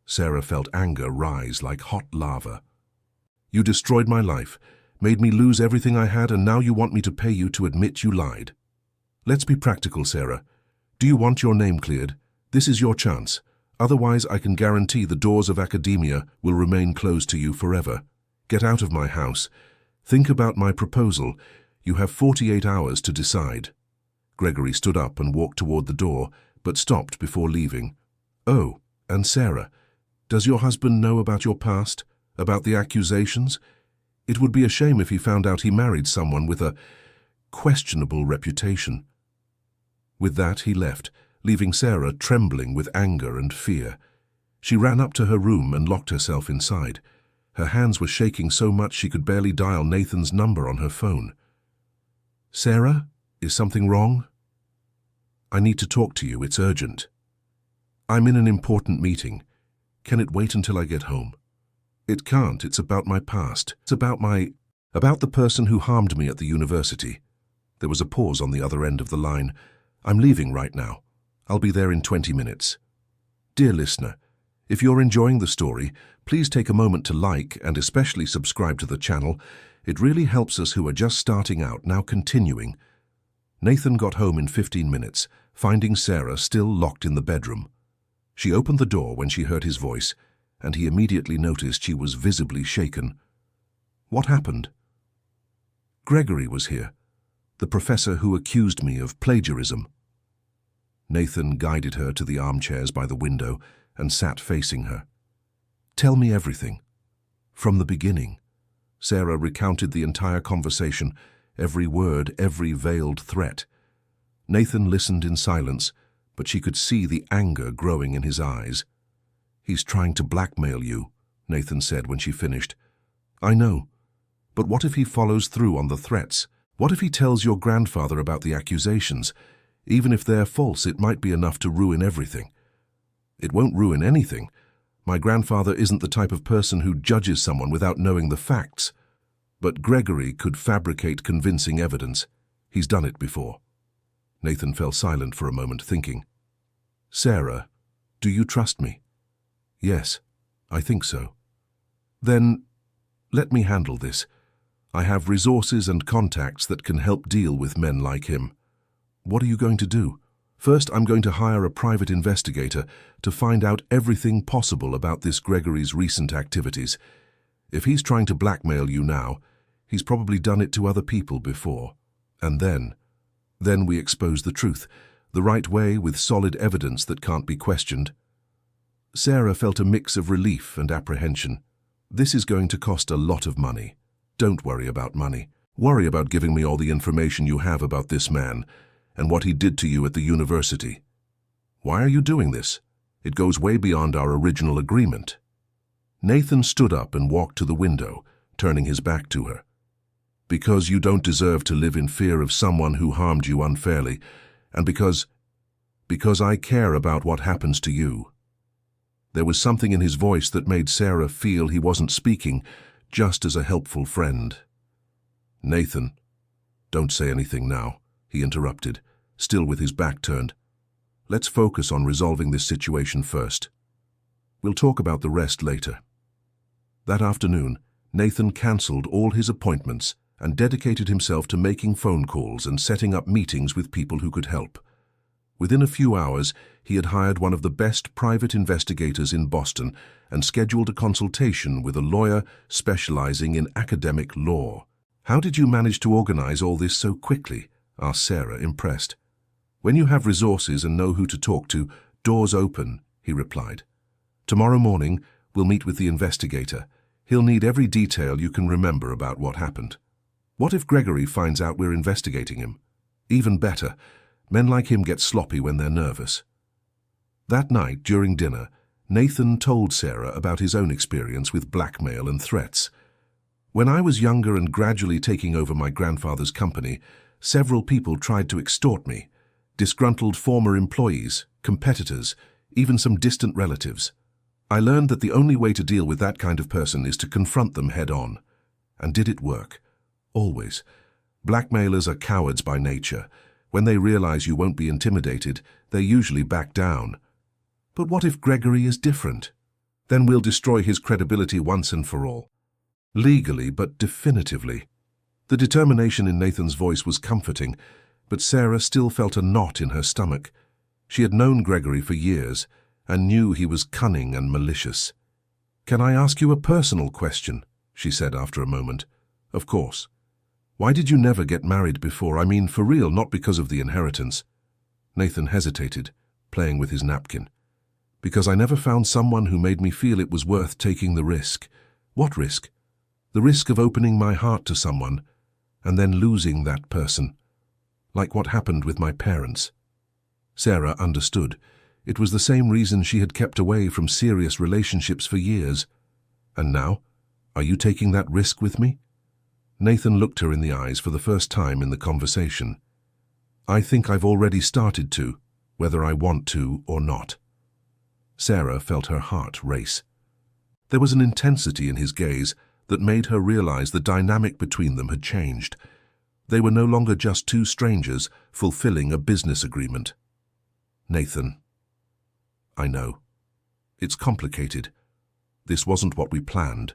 Sarah felt anger rise like hot lava. You destroyed my life, made me lose everything I had, and now you want me to pay you to admit you lied. Let's be practical, Sarah. Do you want your name cleared? This is your chance. Otherwise, I can guarantee the doors of academia will remain closed to you forever. Get out of my house. Think about my proposal. You have 48 hours to decide. Gregory stood up and walked toward the door, but stopped before leaving. Oh, and Sarah, does your husband know about your past? About the accusations? It would be a shame if he found out he married someone with a questionable reputation. With that, he left, leaving Sarah trembling with anger and fear. She ran up to her room and locked herself inside. Her hands were shaking so much she could barely dial Nathan's number on her phone. Sarah, is something wrong? I need to talk to you, it's urgent. I'm in an important meeting. Can it wait until I get home? It can't, it's about my past. It's about the person who harmed me at the university. There was a pause on the other end of the line. I'm leaving right now. I'll be there in 20 minutes. Dear listener, if you're enjoying the story, please take a moment to like and especially subscribe to the channel. It really helps us who are just starting out. Now continuing. Nathan got home in 15 minutes, finding Sarah still locked in the bedroom. She opened the door when she heard his voice, and he immediately noticed she was visibly shaken. What happened? Gregory was here, the professor who accused me of plagiarism. Nathan guided her to the armchairs by the window and sat facing her. Tell me everything. From the beginning. Sarah recounted the entire conversation, every word, every veiled threat. Nathan listened in silence, but she could see the anger growing in his eyes. He's trying to blackmail you, Nathan said when she finished. I know, but what if he follows through on the threats? What if he tells your grandfather about the accusations? Even if they're false, it might be enough to ruin everything. It won't ruin anything. My grandfather isn't the type of person who judges someone without knowing the facts. But Gregory could fabricate convincing evidence. He's done it before. Nathan fell silent for a moment, thinking. Sarah, do you trust me? Yes, I think so. Then, let me handle this. I have resources and contacts that can help deal with men like him. What are you going to do? First, I'm going to hire a private investigator to find out everything possible about this Gregory's recent activities. If he's trying to blackmail you now, he's probably done it to other people before. And then we expose the truth, the right way with solid evidence that can't be questioned. Sarah felt a mix of relief and apprehension. This is going to cost a lot of money. Don't worry about money. Worry about giving me all the information you have about this man and what he did to you at the university. Why are you doing this? It goes way beyond our original agreement. Nathan stood up and walked to the window, turning his back to her. Because you don't deserve to live in fear of someone who harmed you unfairly, and because I care about what happens to you. There was something in his voice that made Sarah feel he wasn't speaking just as a helpful friend. Nathan, don't say anything now, he interrupted, still with his back turned. Let's focus on resolving this situation first. We'll talk about the rest later. That afternoon, Nathan cancelled all his appointments and dedicated himself to making phone calls and setting up meetings with people who could help. Within a few hours, he had hired one of the best private investigators in Boston and scheduled a consultation with a lawyer specializing in academic law. "How did you manage to organize all this so quickly?" asked Sarah, impressed. "When you have resources and know who to talk to, doors open," he replied. "Tomorrow morning, we'll meet with the investigator. He'll need every detail you can remember about what happened. What if Gregory finds out we're investigating him? Even better, men like him get sloppy when they're nervous." That night, during dinner, Nathan told Sarah about his own experience with blackmail and threats. "When I was younger and gradually taking over my grandfather's company, several people tried to extort me. Disgruntled former employees, competitors, even some distant relatives. I learned that the only way to deal with that kind of person is to confront them head-on. And did it work? Always. Blackmailers are cowards by nature. When they realize you won't be intimidated, they usually back down. But what if Gregory is different? Then we'll destroy his credibility once and for all. Legally, but definitively." The determination in Nathan's voice was comforting, but Sarah still felt a knot in her stomach. She had known Gregory for years and knew he was cunning and malicious. "Can I ask you a personal question?" she said after a moment. "Of course. Why did you never get married before? I mean, for real, not because of the inheritance." Nathan hesitated, playing with his napkin. "Because I never found someone who made me feel it was worth taking the risk." "What risk?" "The risk of opening my heart to someone and then losing that person. Like what happened with my parents." Sarah understood. It was the same reason she had kept away from serious relationships for years. "And now? Are you taking that risk with me?" Nathan looked her in the eyes for the first time in the conversation. "I think I've already started to, whether I want to or not." Sarah felt her heart race. There was an intensity in his gaze that made her realize the dynamic between them had changed. They were no longer just two strangers fulfilling a business agreement. "Nathan, I know. It's complicated. This wasn't what we planned.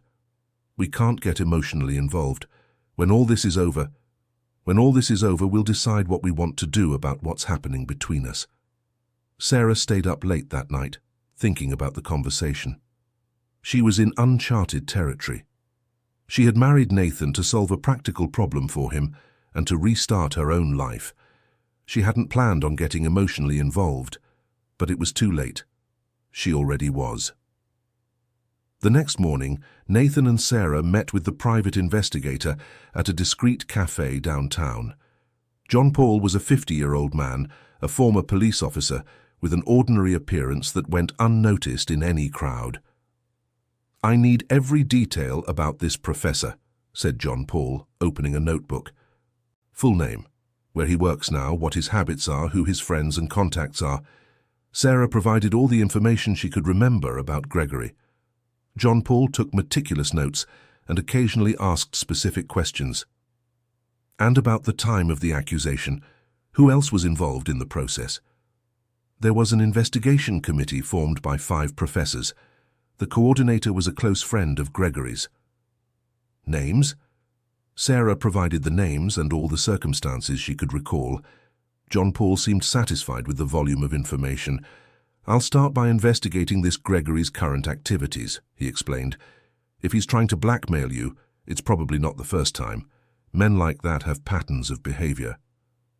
We can't get emotionally involved. When all this is over, we'll decide what we want to do about what's happening between us." Sarah stayed up late that night, thinking about the conversation. She was in uncharted territory. She had married Nathan to solve a practical problem for him and to restart her own life. She hadn't planned on getting emotionally involved, but it was too late. She already was. The next morning, Nathan and Sarah met with the private investigator at a discreet cafe downtown. John Paul was a 50-year-old man, a former police officer, with an ordinary appearance that went unnoticed in any crowd. "I need every detail about this professor," said John Paul, opening a notebook. "Full name, where he works now, what his habits are, who his friends and contacts are." Sarah provided all the information she could remember about Gregory. John Paul took meticulous notes and occasionally asked specific questions. "And about the time of the accusation, who else was involved in the process?" "There was an investigation committee formed by 5 professors. The coordinator was a close friend of Gregory's." "Names?" Sarah provided the names and all the circumstances she could recall. John Paul seemed satisfied with the volume of information. "I'll start by investigating this Gregory's current activities," he explained. "If he's trying to blackmail you, it's probably not the first time. Men like that have patterns of behavior."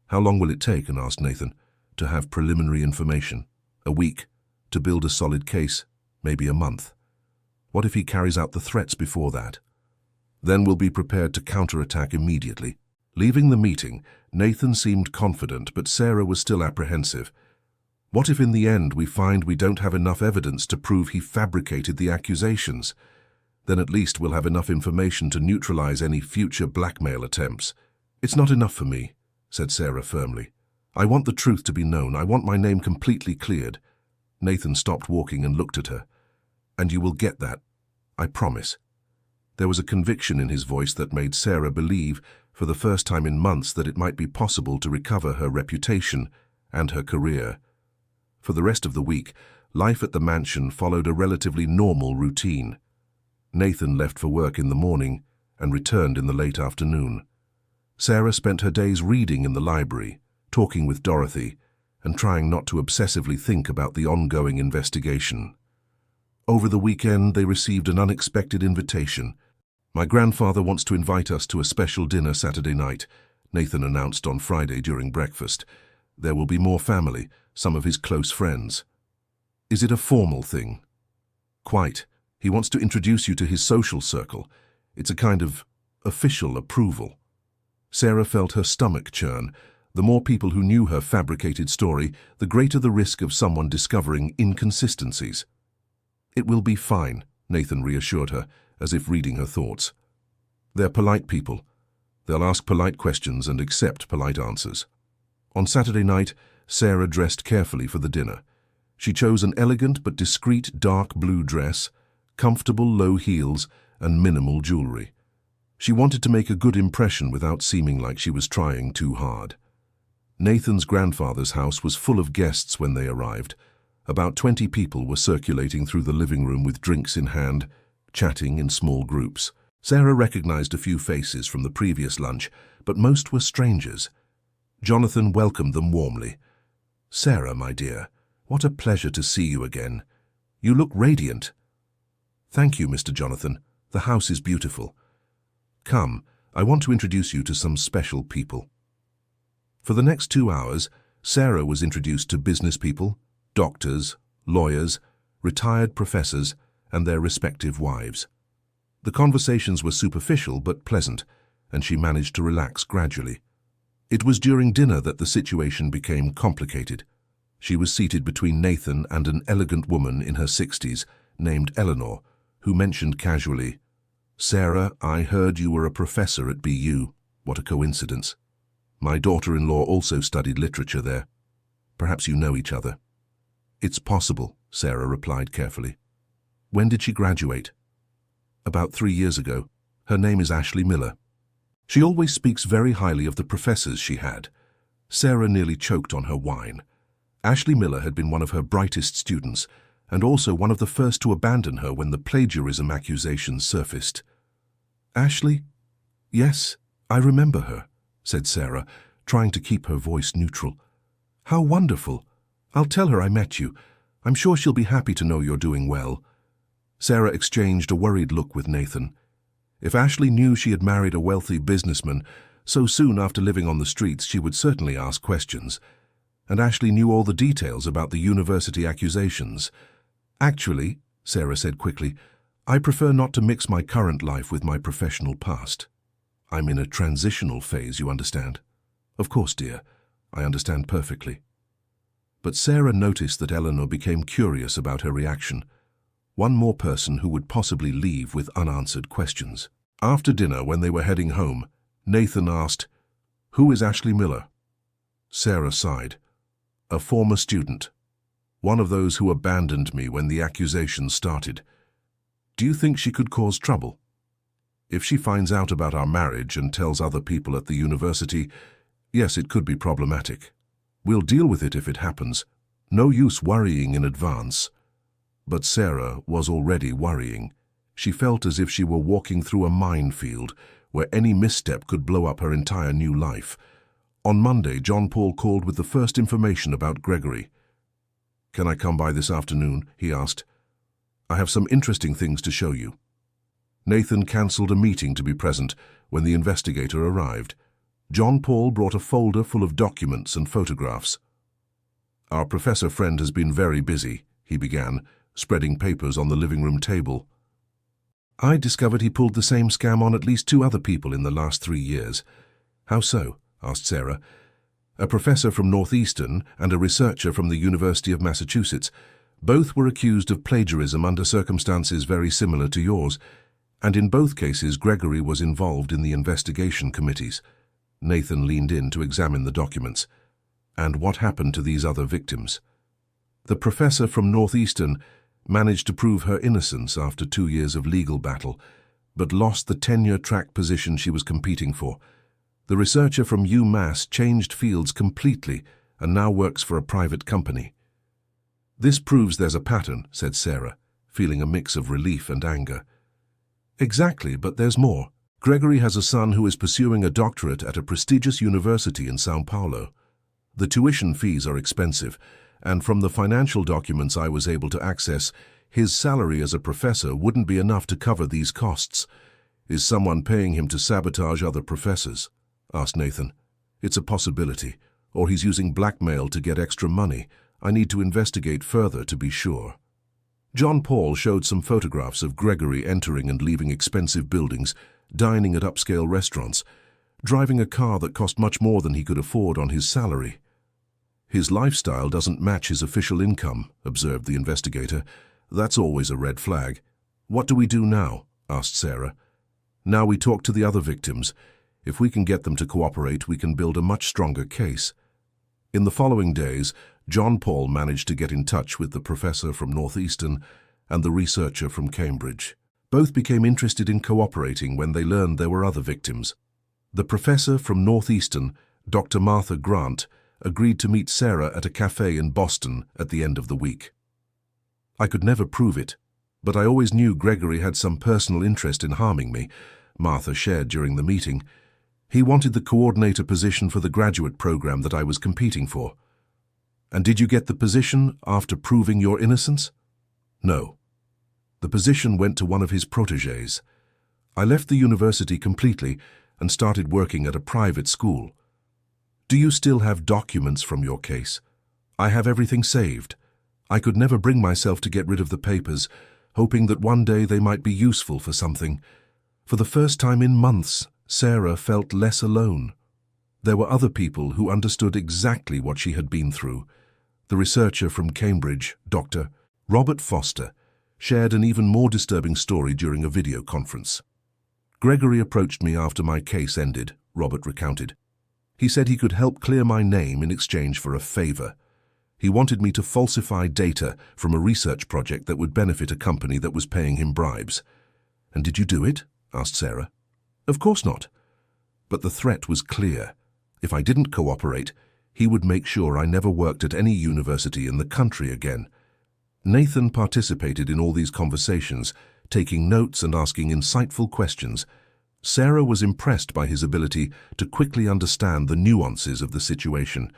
"How long will it take," asked Nathan, "to have preliminary information? A week? To build a solid case? Maybe a month? What if he carries out the threats before that?" "Then we'll be prepared to counterattack immediately." Leaving the meeting, Nathan seemed confident, but Sarah was still apprehensive. "What if in the end we find we don't have enough evidence to prove he fabricated the accusations? Then at least we'll have enough information to neutralize any future blackmail attempts." "It's not enough for me," said Sarah firmly. "I want the truth to be known. I want my name completely cleared." Nathan stopped walking and looked at her. "And you will get that. I promise." There was a conviction in his voice that made Sarah believe, for the first time in months, that it might be possible to recover her reputation and her career. For the rest of the week, life at the mansion followed a relatively normal routine. Nathan left for work in the morning and returned in the late afternoon. Sarah spent her days reading in the library, talking with Dorothy, and trying not to obsessively think about the ongoing investigation. Over the weekend, they received an unexpected invitation. "My grandfather wants to invite us to a special dinner Saturday night," Nathan announced on Friday during breakfast. "There will be more family, some of his close friends." "Is it a formal thing?" "Quite. He wants to introduce you to his social circle. It's a kind of official approval." Sarah felt her stomach churn. The more people who knew her fabricated story, the greater the risk of someone discovering inconsistencies. "It will be fine," Nathan reassured her, as if reading her thoughts. "They're polite people. They'll ask polite questions and accept polite answers." On Saturday night, Sarah dressed carefully for the dinner. She chose an elegant but discreet dark blue dress, comfortable low heels, and minimal jewelry. She wanted to make a good impression without seeming like she was trying too hard. Nathan's grandfather's house was full of guests when they arrived. About 20 people were circulating through the living room with drinks in hand, chatting in small groups. Sarah recognized a few faces from the previous lunch, but most were strangers. Jonathan welcomed them warmly. "Sarah, my dear, what a pleasure to see you again. You look radiant." "Thank you, Mr. Jonathan. The house is beautiful. Come, I want to introduce you to some special people." For the next 2 hours, Sarah was introduced to business people, doctors, lawyers, retired professors, and their respective wives. The conversations were superficial but pleasant, and she managed to relax gradually. It was during dinner that the situation became complicated. She was seated between Nathan and an elegant woman in her 60s named Eleanor, who mentioned casually, "Sarah, I heard you were a professor at BU. What a coincidence. My daughter-in-law also studied literature there. Perhaps you know each other." "It's possible," Sarah replied carefully. "When did she graduate?" "About 3 years ago. Her name is Ashley Miller. She always speaks very highly of the professors she had." Sarah nearly choked on her wine. Ashley Miller had been one of her brightest students, and also one of the first to abandon her when the plagiarism accusations surfaced. "Ashley? Yes, I remember her," said Sarah, trying to keep her voice neutral. "How wonderful. I'll tell her I met you. I'm sure she'll be happy to know you're doing well." Sarah exchanged a worried look with Nathan. If Ashley knew she had married a wealthy businessman, so soon after living on the streets she would certainly ask questions. And Ashley knew all the details about the university accusations. "Actually," Sarah said quickly, "I prefer not to mix my current life with my professional past. I'm in a transitional phase, you understand?" "Of course, dear. I understand perfectly." But Sarah noticed that Eleanor became curious about her reaction. One more person who would possibly leave with unanswered questions. After dinner, when they were heading home, Nathan asked, "Who is Ashley Miller?" Sarah sighed. "A former student. One of those who abandoned me when the accusations started. Do you think she could cause trouble? If she finds out about our marriage and tells other people at the university, yes, it could be problematic. We'll deal with it if it happens. No use worrying in advance." But Sarah was already worrying. She felt as if she were walking through a minefield where any misstep could blow up her entire new life. On Monday, John Paul called with the first information about Gregory. "Can I come by this afternoon?" he asked. "I have some interesting things to show you." Nathan cancelled a meeting to be present when the investigator arrived. John Paul brought a folder full of documents and photographs. "Our professor friend has been very busy," he began, spreading papers on the living room table. "I discovered he pulled the same scam on at least 2 other people in the last 3 years. How so?" asked Sarah. "A professor from Northeastern and a researcher from the University of Massachusetts. Both were accused of plagiarism under circumstances very similar to yours, and in both cases Gregory was involved in the investigation committees." Nathan leaned in to examine the documents. "And what happened to these other victims?" "The professor from Northeastern managed to prove her innocence after 2 years of legal battle, but lost the tenure-track position she was competing for. The researcher from UMass changed fields completely and now works for a private company. "This proves there's a pattern," said Sarah, feeling a mix of relief and anger. "Exactly, but there's more. Gregory has a son who is pursuing a doctorate at a prestigious university in São Paulo. The tuition fees are expensive, and from the financial documents I was able to access, his salary as a professor wouldn't be enough to cover these costs. Is someone paying him to sabotage other professors?" asked Nathan. "It's a possibility, or he's using blackmail to get extra money. I need to investigate further to be sure." John Paul showed some photographs of Gregory entering and leaving expensive buildings, dining at upscale restaurants, driving a car that cost much more than he could afford on his salary. "His lifestyle doesn't match his official income," observed the investigator. "That's always a red flag." "What do we do now?" asked Sarah. "Now we talk to the other victims. If we can get them to cooperate, we can build a much stronger case." In the following days, John Paul managed to get in touch with the professor from Northeastern and the researcher from Cambridge. Both became interested in cooperating when they learned there were other victims. The professor from Northeastern, Dr. Martha Grant, agreed to meet Sarah at a cafe in Boston at the end of the week. "I could never prove it, but I always knew Gregory had some personal interest in harming me," Martha shared during the meeting. "He wanted the coordinator position for the graduate program that I was competing for." "And did you get the position after proving your innocence?" "No. The position went to one of his protégés. I left the university completely and started working at a private school." "Do you still have documents from your case?" "I have everything saved. I could never bring myself to get rid of the papers, hoping that one day they might be useful for something." For the first time in months, Sarah felt less alone. There were other people who understood exactly what she had been through. The researcher from Cambridge, Dr. Robert Foster, shared an even more disturbing story during a video conference. "Gregory approached me after my case ended," Robert recounted. "He said he could help clear my name in exchange for a favor. He wanted me to falsify data from a research project that would benefit a company that was paying him bribes." "And did you do it?" asked Sarah. "Of course not. But the threat was clear. If I didn't cooperate, he would make sure I never worked at any university in the country again." Nathan participated in all these conversations, taking notes and asking insightful questions. Sarah was impressed by his ability to quickly understand the nuances of the situation.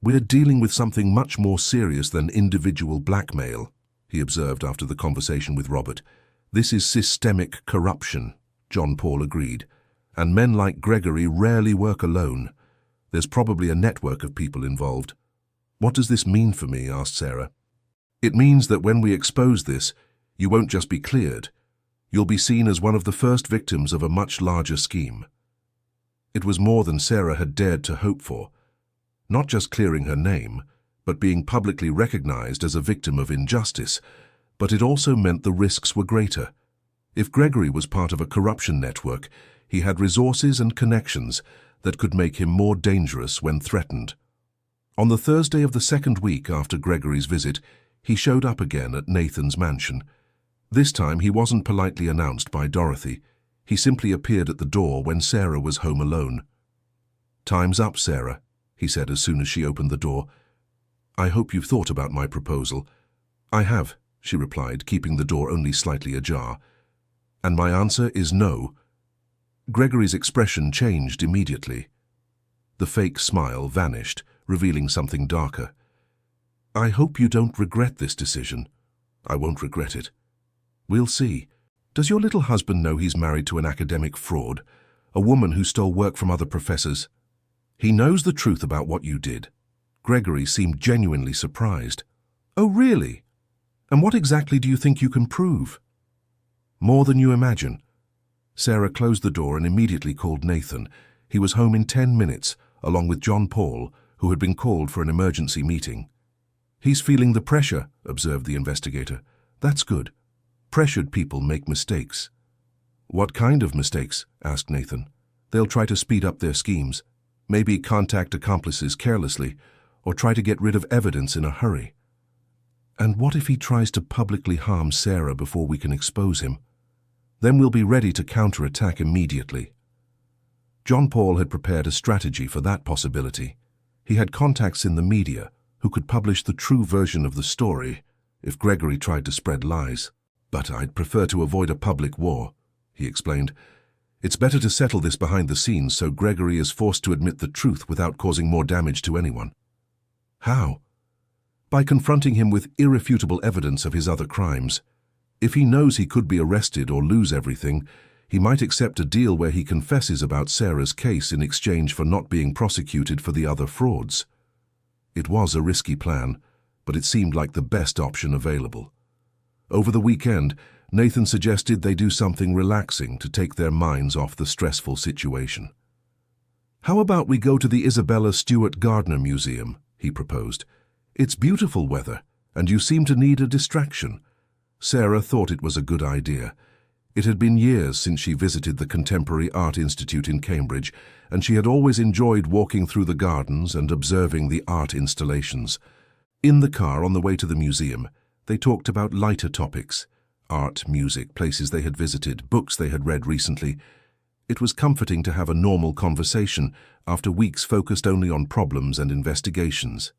"We're dealing with something much more serious than individual blackmail," he observed after the conversation with Robert. "This is systemic corruption," John Paul agreed. "And men like Gregory rarely work alone. There's probably a network of people involved." "What does this mean for me?" asked Sarah. "It means that when we expose this, you won't just be cleared. You'll be seen as one of the first victims of a much larger scheme." It was more than Sarah had dared to hope for. Not just clearing her name, but being publicly recognized as a victim of injustice. But it also meant the risks were greater. If Gregory was part of a corruption network, he had resources and connections that could make him more dangerous when threatened. On the Thursday of the second week after Gregory's visit, he showed up again at Nathan's mansion. This time he wasn't politely announced by Dorothy. He simply appeared at the door when Sarah was home alone. "Time's up, Sarah," he said as soon as she opened the door. "I hope you've thought about my proposal." "I have," she replied, keeping the door only slightly ajar. "And my answer is no." Gregory's expression changed immediately. The fake smile vanished, revealing something darker. "I hope you don't regret this decision." "I won't regret it." "We'll see. Does your little husband know he's married to an academic fraud, a woman who stole work from other professors?" "He knows the truth about what you did." Gregory seemed genuinely surprised. "Oh, really? And what exactly do you think you can prove?" "More than you imagine." Sarah closed the door and immediately called Nathan. He was home in 10 minutes, along with John Paul, who had been called for an emergency meeting. "He's feeling the pressure," observed the investigator. "That's good. Pressured people make mistakes." "What kind of mistakes?" asked Nathan. "They'll try to speed up their schemes, maybe contact accomplices carelessly, or try to get rid of evidence in a hurry." "And what if he tries to publicly harm Sarah before we can expose him?" Then we'll be ready to counterattack immediately. John Paul had prepared a strategy for that possibility. He had contacts in the media who could publish the true version of the story if Gregory tried to spread lies. But I'd prefer to avoid a public war, he explained. It's better to settle this behind the scenes so Gregory is forced to admit the truth without causing more damage to anyone. How? By confronting him with irrefutable evidence of his other crimes. If he knows he could be arrested or lose everything, he might accept a deal where he confesses about Sarah's case in exchange for not being prosecuted for the other frauds. It was a risky plan, but it seemed like the best option available. Over the weekend, Nathan suggested they do something relaxing to take their minds off the stressful situation. How about we go to the Isabella Stewart Gardner Museum, he proposed. It's beautiful weather, and you seem to need a distraction. Sarah thought it was a good idea. It had been years since she visited the Contemporary Art Institute in Cambridge, and she had always enjoyed walking through the gardens and observing the art installations. In the car on the way to the museum, they talked about lighter topics: art, music, places they had visited, books they had read recently. It was comforting to have a normal conversation after weeks focused only on problems and investigations.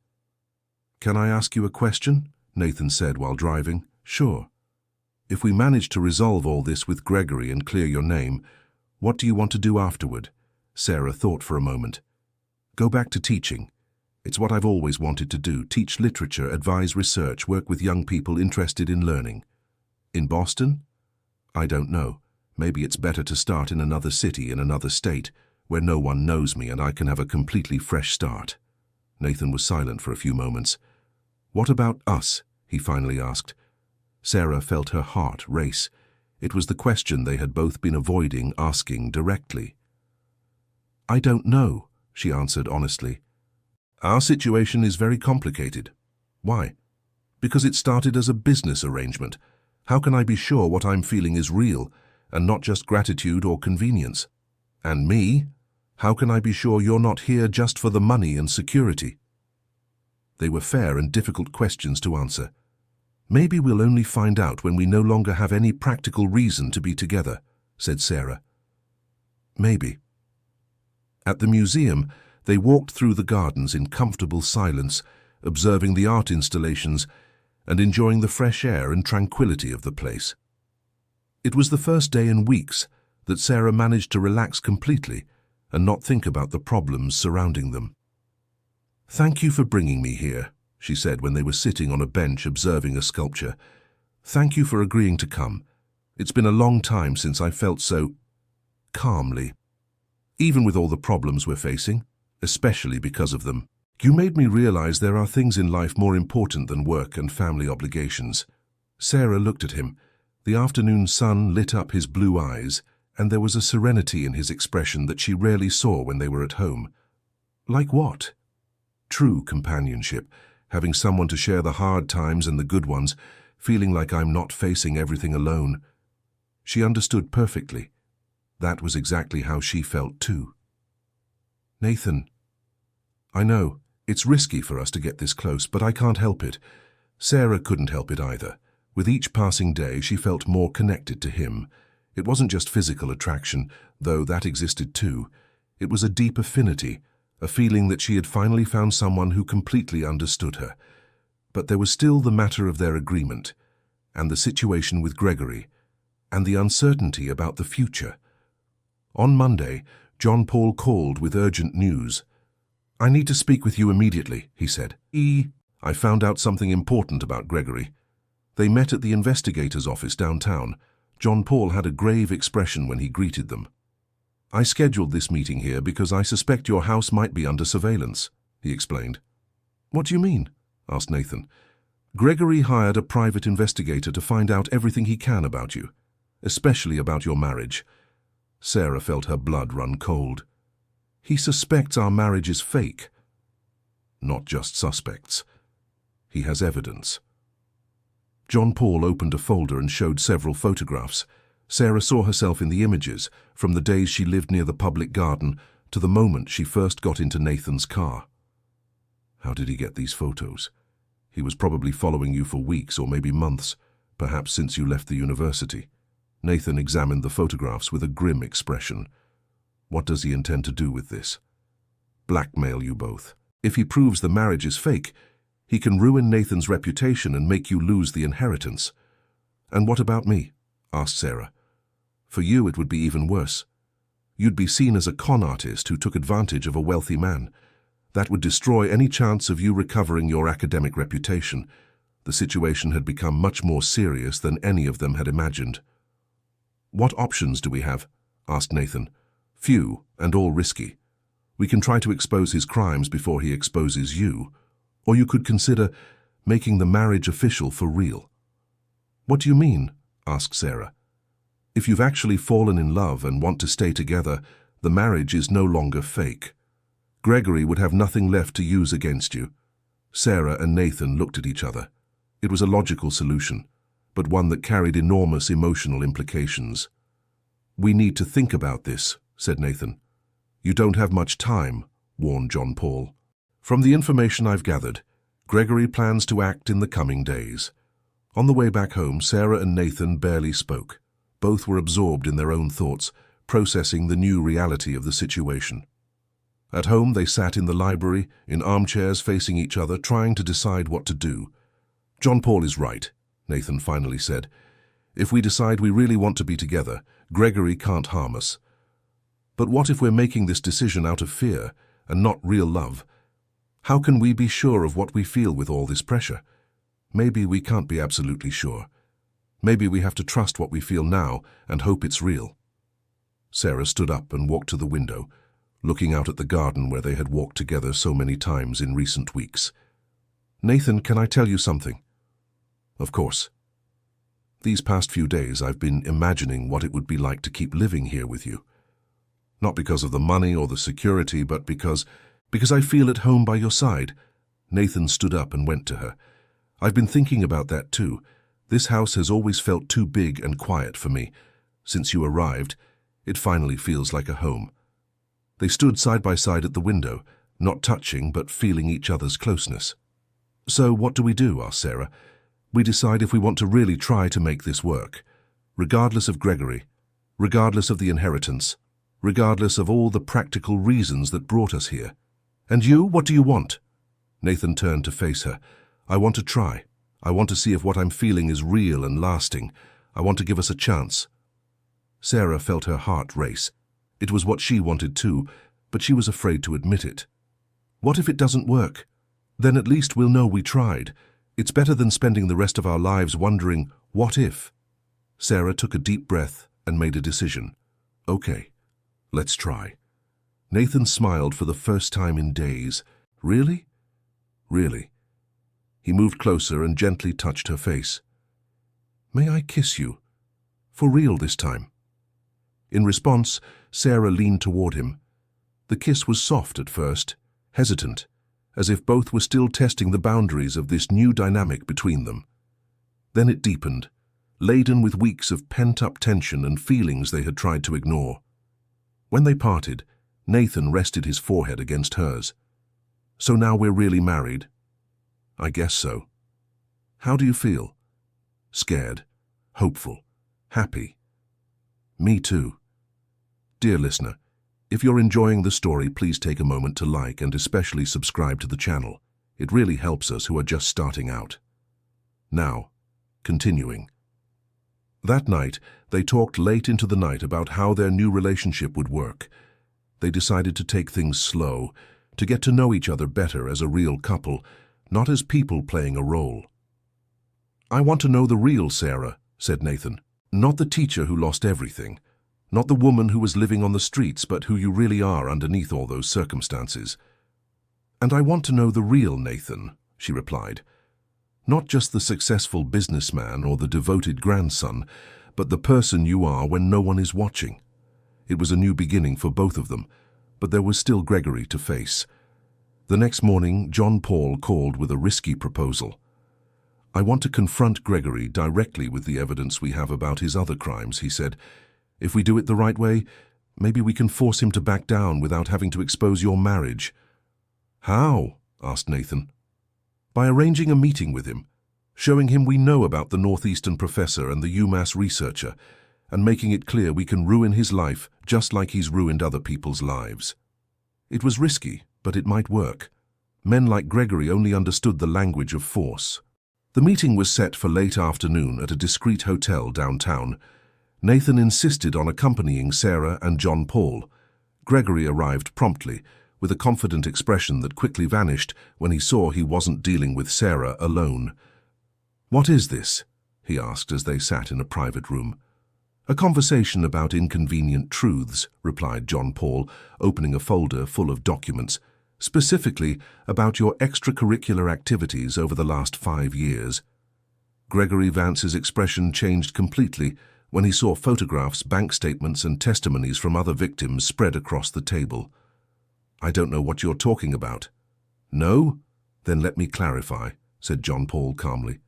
"Can I ask you a question?" Nathan said while driving. "Sure. If we manage to resolve all this with Gregory and clear your name, what do you want to do afterward?" Sarah thought for a moment. "Go back to teaching. It's what I've always wanted to do: teach literature, advise research, work with young people interested in learning." "In Boston?" "I don't know. Maybe it's better to start in another city, in another state, where no one knows me and I can have a completely fresh start." Nathan was silent for a few moments. "What about us?" he finally asked. Sarah felt her heart race. It was the question they had both been avoiding asking directly. "I don't know," she answered honestly. "Our situation is very complicated." "Why?" "Because it started as a business arrangement. How can I be sure what I'm feeling is real, and not just gratitude or convenience? And me? How can I be sure you're not here just for the money and security?" They were fair and difficult questions to answer. "Maybe we'll only find out when we no longer have any practical reason to be together," said Sarah. "Maybe." At the museum, they walked through the gardens in comfortable silence, observing the art installations and enjoying the fresh air and tranquility of the place. It was the first day in weeks that Sarah managed to relax completely and not think about the problems surrounding them. "Thank you for bringing me here," she said when they were sitting on a bench observing a sculpture. "Thank you for agreeing to come. It's been a long time since I felt so calmly. Even with all the problems we're facing, especially because of them. You made me realize there are things in life more important than work and family obligations." Sarah looked at him. The afternoon sun lit up his blue eyes, and there was a serenity in his expression that she rarely saw when they were at home. "Like what?" "True companionship, having someone to share the hard times and the good ones, feeling like I'm not facing everything alone." She understood perfectly. That was exactly how she felt too. "Nathan, I know, it's risky for us to get this close, but I can't help it." Sarah couldn't help it either. With each passing day, she felt more connected to him. It wasn't just physical attraction, though that existed too. It was a deep affinity, a feeling that she had finally found someone who completely understood her. But there was still the matter of their agreement, and the situation with Gregory, and the uncertainty about the future. On Monday, John Paul called with urgent news. "I need to speak with you immediately," he said. "I found out something important about Gregory." They met at the investigator's office downtown. John Paul had a grave expression when he greeted them. "I scheduled this meeting here because I suspect your house might be under surveillance," he explained. "What do you mean?" asked Nathan. "Gregory hired a private investigator to find out everything he can about you, especially about your marriage." Sarah felt her blood run cold. "He suspects our marriage is fake." "Not just suspects. He has evidence." John Paul opened a folder and showed several photographs. Sarah saw herself in the images, from the days she lived near the public garden to the moment she first got into Nathan's car. "How did he get these photos? He was probably following you for weeks or maybe months, perhaps since you left the university." Nathan examined the photographs with a grim expression. What does he intend to do with this? Blackmail you both. If he proves the marriage is fake, he can ruin Nathan's reputation and make you lose the inheritance. And what about me? Asked Sarah. For you it would be even worse. You'd be seen as a con artist who took advantage of a wealthy man. That would destroy any chance of you recovering your academic reputation. The situation had become much more serious than any of them had imagined. What options do we have? Asked Nathan. Few, and all risky. We can try to expose his crimes before he exposes you, or you could consider making the marriage official for real. What do you mean? Asked Sarah. If you've actually fallen in love and want to stay together, the marriage is no longer fake. Gregory would have nothing left to use against you. Sarah and Nathan looked at each other. It was a logical solution, but one that carried enormous emotional implications. We need to think about this, said Nathan. You don't have much time, warned John Paul. From the information I've gathered, Gregory plans to act in the coming days. On the way back home, Sarah and Nathan barely spoke. Both were absorbed in their own thoughts, processing the new reality of the situation. At home, they sat in the library, in armchairs facing each other, trying to decide what to do. John Paul is right, Nathan finally said. If we decide we really want to be together, Gregory can't harm us. But what if we're making this decision out of fear and not real love? How can we be sure of what we feel with all this pressure? Maybe we can't be absolutely sure. Maybe we have to trust what we feel now and hope it's real. Sarah stood up and walked to the window, looking out at the garden where they had walked together so many times in recent weeks. Nathan, can I tell you something? Of course. These past few days I've been imagining what it would be like to keep living here with you. Not because of the money or the security, but because I feel at home by your side. Nathan stood up and went to her. I've been thinking about that too. This house has always felt too big and quiet for me. Since you arrived, it finally feels like a home. They stood side by side at the window, not touching but feeling each other's closeness. So what do we do? Asked Sarah. We decide if we want to really try to make this work, regardless of Gregory, regardless of the inheritance, regardless of all the practical reasons that brought us here. And you, what do you want? Nathan turned to face her. I want to try. I want to see if what I'm feeling is real and lasting. I want to give us a chance. Sarah felt her heart race. It was what she wanted too, but she was afraid to admit it. What if it doesn't work? Then at least we'll know we tried. It's better than spending the rest of our lives wondering, what if? Sarah took a deep breath and made a decision. Okay, let's try. Nathan smiled for the first time in days. Really? Really. He moved closer and gently touched her face. May I kiss you? For real this time. In response, Sarah leaned toward him. The kiss was soft at first, hesitant, as if both were still testing the boundaries of this new dynamic between them. Then it deepened, laden with weeks of pent-up tension and feelings they had tried to ignore. When they parted, Nathan rested his forehead against hers. So now we're really married? I guess so. How do you feel? Scared, hopeful, happy. Me too. Dear listener, if you're enjoying the story, please take a moment to like and especially subscribe to the channel. It really helps us who are just starting out. Now, continuing. That night, they talked late into the night about how their new relationship would work. They decided to take things slow, to get to know each other better as a real couple, not as people playing a role. I want to know the real Sarah, said Nathan. Not the teacher who lost everything. Not the woman who was living on the streets, but who you really are underneath all those circumstances. And I want to know the real Nathan, she replied. Not just the successful businessman or the devoted grandson, but the person you are when no one is watching. It was a new beginning for both of them, but there was still Gregory to face. The next morning, John Paul called with a risky proposal. I want to confront Gregory directly with the evidence we have about his other crimes, he said. If we do it the right way, maybe we can force him to back down without having to expose your marriage. How? Asked Nathan. By arranging a meeting with him, showing him we know about the Northeastern professor and the UMass researcher, and making it clear we can ruin his life just like he's ruined other people's lives. It was risky, but it might work. Men like Gregory only understood the language of force. The meeting was set for late afternoon at a discreet hotel downtown. Nathan insisted on accompanying Sarah and John Paul. Gregory arrived promptly, with a confident expression that quickly vanished when he saw he wasn't dealing with Sarah alone. "What is this?" he asked as they sat in a private room. "A conversation about inconvenient truths," replied John Paul, opening a folder full of documents, "specifically about your extracurricular activities over the last 5 years. Gregory Vance's expression changed completely when he saw photographs, bank statements, and testimonies from other victims spread across the table. "I don't know what you're talking about." "No? Then let me clarify," said John Paul calmly.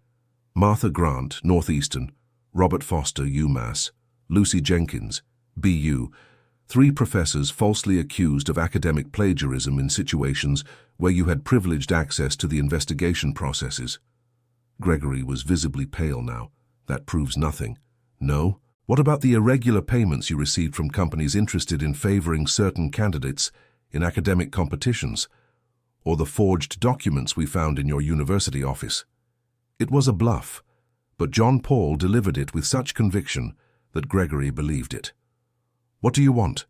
"Martha Grant, Northeastern; Robert Foster, UMass; Lucy Jenkins, BU, 3 professors falsely accused of academic plagiarism in situations where you had privileged access to the investigation processes." Gregory was visibly pale now. "That proves nothing." "No? What about the irregular payments you received from companies interested in favoring certain candidates in academic competitions? Or the forged documents we found in your university office?" It was a bluff, but John Paul delivered it with such conviction that Gregory believed it. "What do you want?"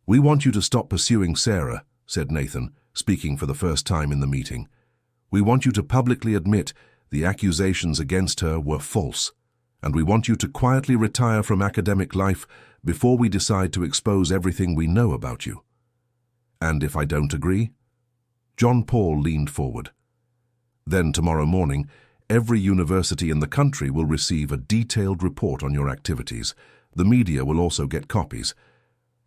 "We want you to stop pursuing Sarah," said Nathan, speaking for the first time in the meeting. "We want you to publicly admit the accusations against her were false, and we want you to quietly retire from academic life before we decide to expose everything we know about you." "And if I don't agree?" John Paul leaned forward. "Then tomorrow morning, every university in the country will receive a detailed report on your activities. The media will also get copies,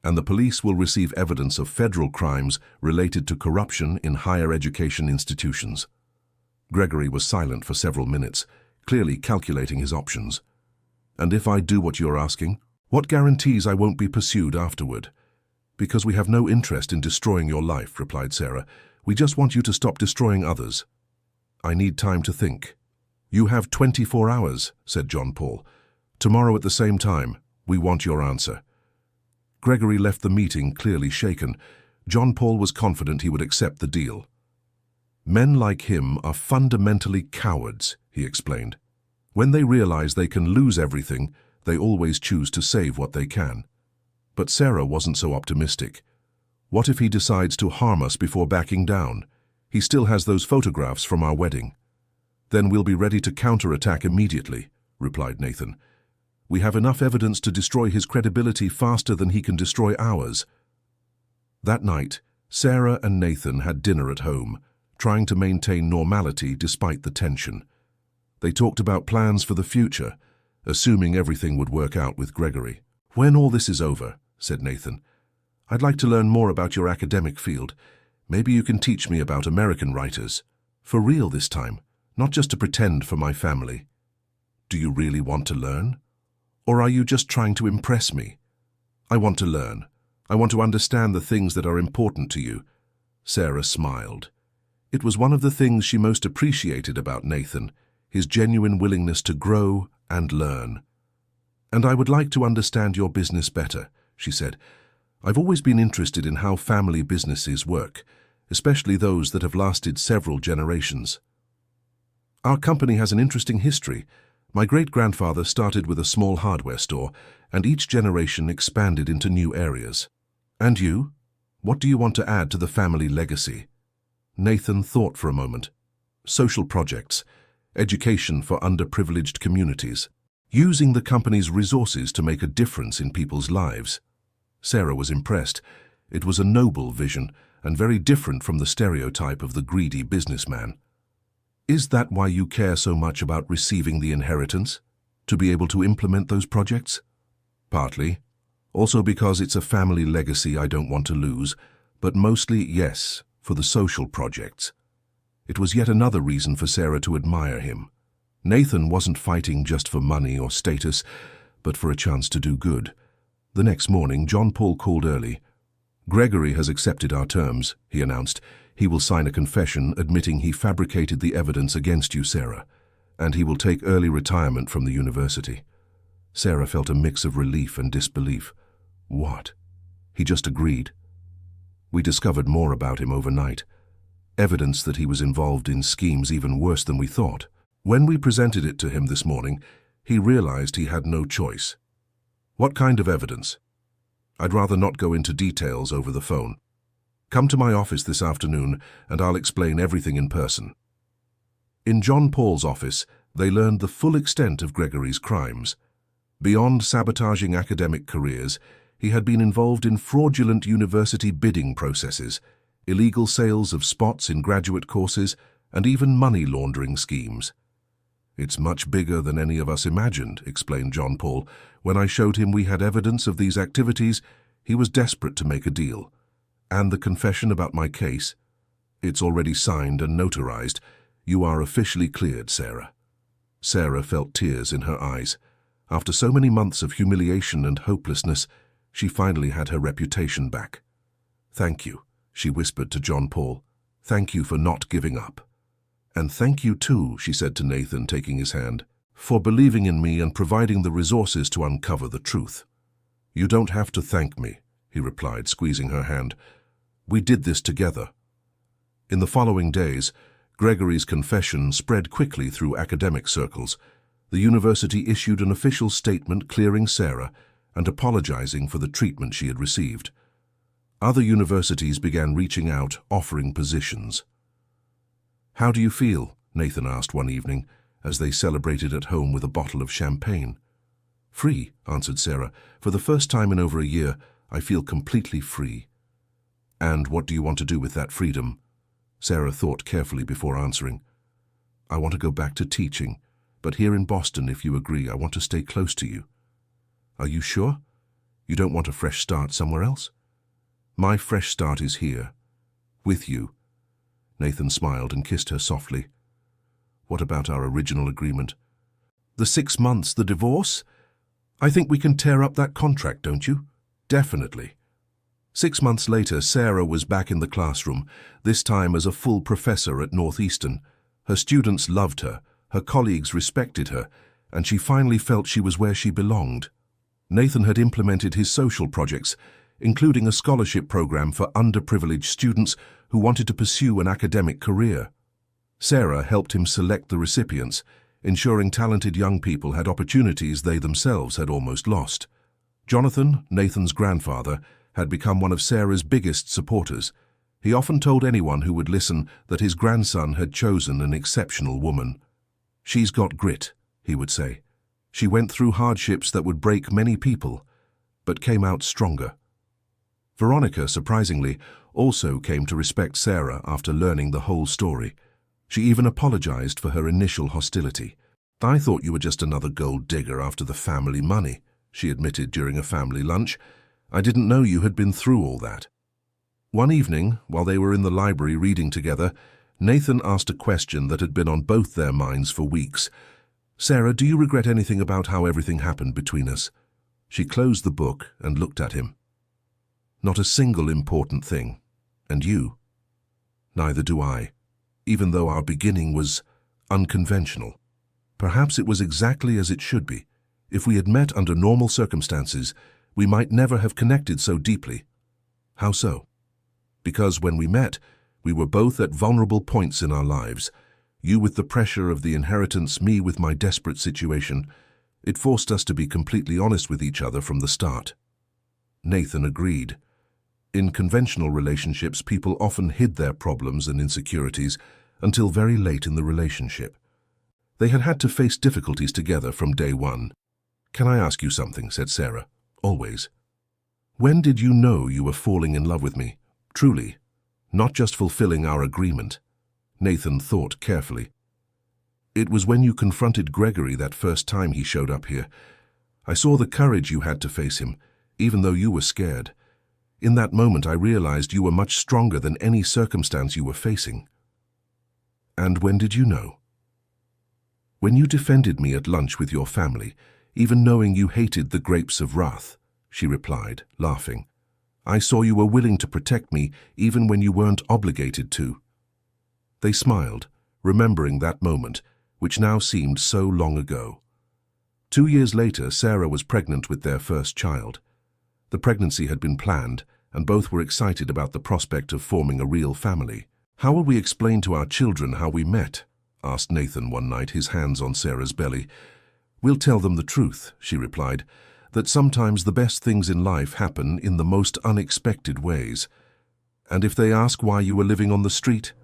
and the police will receive evidence of federal crimes related to corruption in higher education institutions." Gregory was silent for several minutes, clearly calculating his options. "And if I do what you're asking, what guarantees I won't be pursued afterward?" "Because we have no interest in destroying your life," replied Sarah. "We just want you to stop destroying others." "I need time to think." "You have 24 hours, said John Paul. "Tomorrow at the same time, we want your answer." Gregory left the meeting clearly shaken. John Paul was confident he would accept the deal. "Men like him are fundamentally cowards," he explained. "When they realize they can lose everything, they always choose to save what they can." But Sarah wasn't so optimistic. "What if he decides to harm us before backing down? He still has those photographs from our wedding." "Then we'll be ready to counterattack immediately," replied Nathan. "We have enough evidence to destroy his credibility faster than he can destroy ours." That night, Sarah and Nathan had dinner at home, trying to maintain normality despite the tension. They talked about plans for the future, assuming everything would work out with Gregory. "When all this is over," said Nathan, "I'd like to learn more about your academic field. Maybe you can teach me about American writers. For real this time, not just to pretend for my family." "Do you really want to learn? Or are you just trying to impress me?" "I want to learn. I want to understand the things that are important to you." Sarah smiled. It was one of the things she most appreciated about Nathan, his genuine willingness to grow and learn. "And I would like to understand your business better," she said. "I've always been interested in how family businesses work, especially those that have lasted several generations. Our company has an interesting history. My great-grandfather started with a small hardware store, and each generation expanded into new areas. And you? What do you want to add to the family legacy?" Nathan thought for a moment. "Social projects, education for underprivileged communities, using the company's resources to make a difference in people's lives." Sarah was impressed. It was a noble vision, and very different from the stereotype of the greedy businessman. "Is that why you care so much about receiving the inheritance? To be able to implement those projects?" "Partly. Also because it's a family legacy I don't want to lose, but mostly, yes, for the social projects." It was yet another reason for Sarah to admire him. Nathan wasn't fighting just for money or status, but for a chance to do good. The next morning, John Paul called early. "Gregory has accepted our terms," he announced. "He will sign a confession admitting he fabricated the evidence against you, Sarah, and he will take early retirement from the university." Sarah felt a mix of relief and disbelief. What? He just agreed. We discovered more about him overnight. Evidence that he was involved in schemes even worse than we thought. When we presented it to him this morning, he realized he had no choice. What kind of evidence? I'd rather not go into details over the phone. Come to my office this afternoon and I'll explain everything in person. In John Paul's office, they learned the full extent of Gregory's crimes. Beyond sabotaging academic careers, he had been involved in fraudulent university bidding processes, illegal sales of spots in graduate courses, and even money laundering schemes. It's much bigger than any of us imagined, explained John Paul. When I showed him we had evidence of these activities, he was desperate to make a deal. And the confession about my case? It's already signed and notarized. You are officially cleared, Sarah. Sarah felt tears in her eyes. After so many months of humiliation and hopelessness, she finally had her reputation back. Thank you, she whispered to John Paul. Thank you for not giving up. And thank you too, she said to Nathan, taking his hand, for believing in me and providing the resources to uncover the truth. You don't have to thank me, he replied, squeezing her hand. We did this together. In the following days, Gregory's confession spread quickly through academic circles. The university issued an official statement clearing Sarah and apologizing for the treatment she had received. Other universities began reaching out, offering positions. How do you feel? Nathan asked one evening, as they celebrated at home with a bottle of champagne. Free, answered Sarah. For the first time in over a year, I feel completely free. And what do you want to do with that freedom? Sarah thought carefully before answering. I want to go back to teaching, but here in Boston, if you agree, I want to stay close to you. Are you sure? You don't want a fresh start somewhere else? My fresh start is here, with you. Nathan smiled and kissed her softly. What about our original agreement? The 6 months, the divorce? I think we can tear up that contract, don't you? Definitely. 6 months later, Sarah was back in the classroom, this time as a full professor at Northeastern. Her students loved her, her colleagues respected her, and she finally felt she was where she belonged. Nathan had implemented his social projects, including a scholarship program for underprivileged students who wanted to pursue an academic career. Sarah helped him select the recipients, ensuring talented young people had opportunities they themselves had almost lost. Jonathan, Nathan's grandfather, had become one of Sarah's biggest supporters. He often told anyone who would listen that his grandson had chosen an exceptional woman. She's got grit, he would say. She went through hardships that would break many people, but came out stronger. Veronica, surprisingly, also came to respect Sarah after learning the whole story. She even apologized for her initial hostility. I thought you were just another gold digger after the family money, she admitted during a family lunch. I didn't know you had been through all that. One evening, while they were in the library reading together, Nathan asked a question that had been on both their minds for weeks. Sarah, do you regret anything about how everything happened between us? She closed the book and looked at him. Not a single important thing. And you? Neither do I, even though our beginning was unconventional. Perhaps it was exactly as it should be. If we had met under normal circumstances, we might never have connected so deeply. How so? Because when we met, we were both at vulnerable points in our lives. You with the pressure of the inheritance, me with my desperate situation. It forced us to be completely honest with each other from the start. Nathan agreed. In conventional relationships, people often hid their problems and insecurities until very late in the relationship. They had had to face difficulties together from day one. Can I ask you something? Said Sarah. Always. When did you know you were falling in love with me? Truly. Not just fulfilling our agreement. Nathan thought carefully. It was when you confronted Gregory that first time he showed up here. I saw the courage you had to face him, even though you were scared. In that moment, I realized you were much stronger than any circumstance you were facing. And when did you know? When you defended me at lunch with your family, even knowing you hated the grapes of wrath, she replied, laughing. I saw you were willing to protect me even when you weren't obligated to. They smiled, remembering that moment, which now seemed so long ago. 2 years later, Sarah was pregnant with their first child. The pregnancy had been planned, and both were excited about the prospect of forming a real family. "How will we explain to our children how we met?" asked Nathan one night, his hands on Sarah's belly. "We'll tell them the truth," she replied, "that sometimes the best things in life happen in the most unexpected ways. And if they ask why you were living on the street,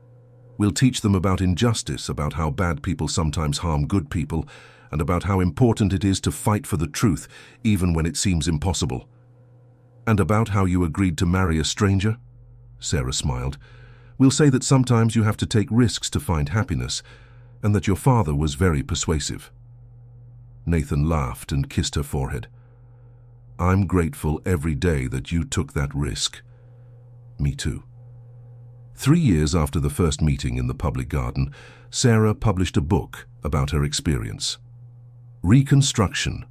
we'll teach them about injustice, about how bad people sometimes harm good people, and about how important it is to fight for the truth, even when it seems impossible." "And about how you agreed to marry a stranger?" Sarah smiled. "We'll say that sometimes you have to take risks to find happiness, and that your father was very persuasive." Nathan laughed and kissed her forehead. "I'm grateful every day that you took that risk." "Me too." 3 years after the first meeting in the public garden, Sarah published a book about her experience. Reconstruction,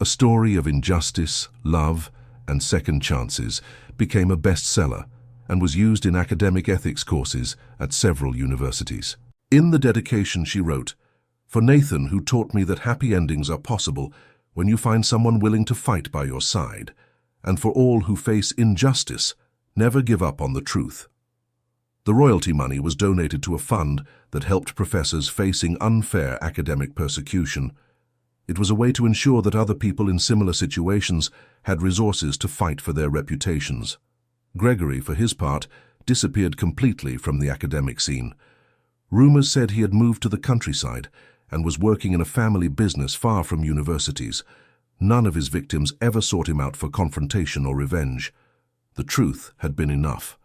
a story of injustice, love, and second chances, became a bestseller and was used in academic ethics courses at several universities. In the dedication she wrote, "For Nathan, who taught me that happy endings are possible when you find someone willing to fight by your side, and for all who face injustice, never give up on the truth." The royalty money was donated to a fund that helped professors facing unfair academic persecution. It was a way to ensure that other people in similar situations had resources to fight for their reputations. Gregory, for his part, disappeared completely from the academic scene. Rumors said he had moved to the countryside and was working in a family business far from universities. None of his victims ever sought him out for confrontation or revenge. The truth had been enough.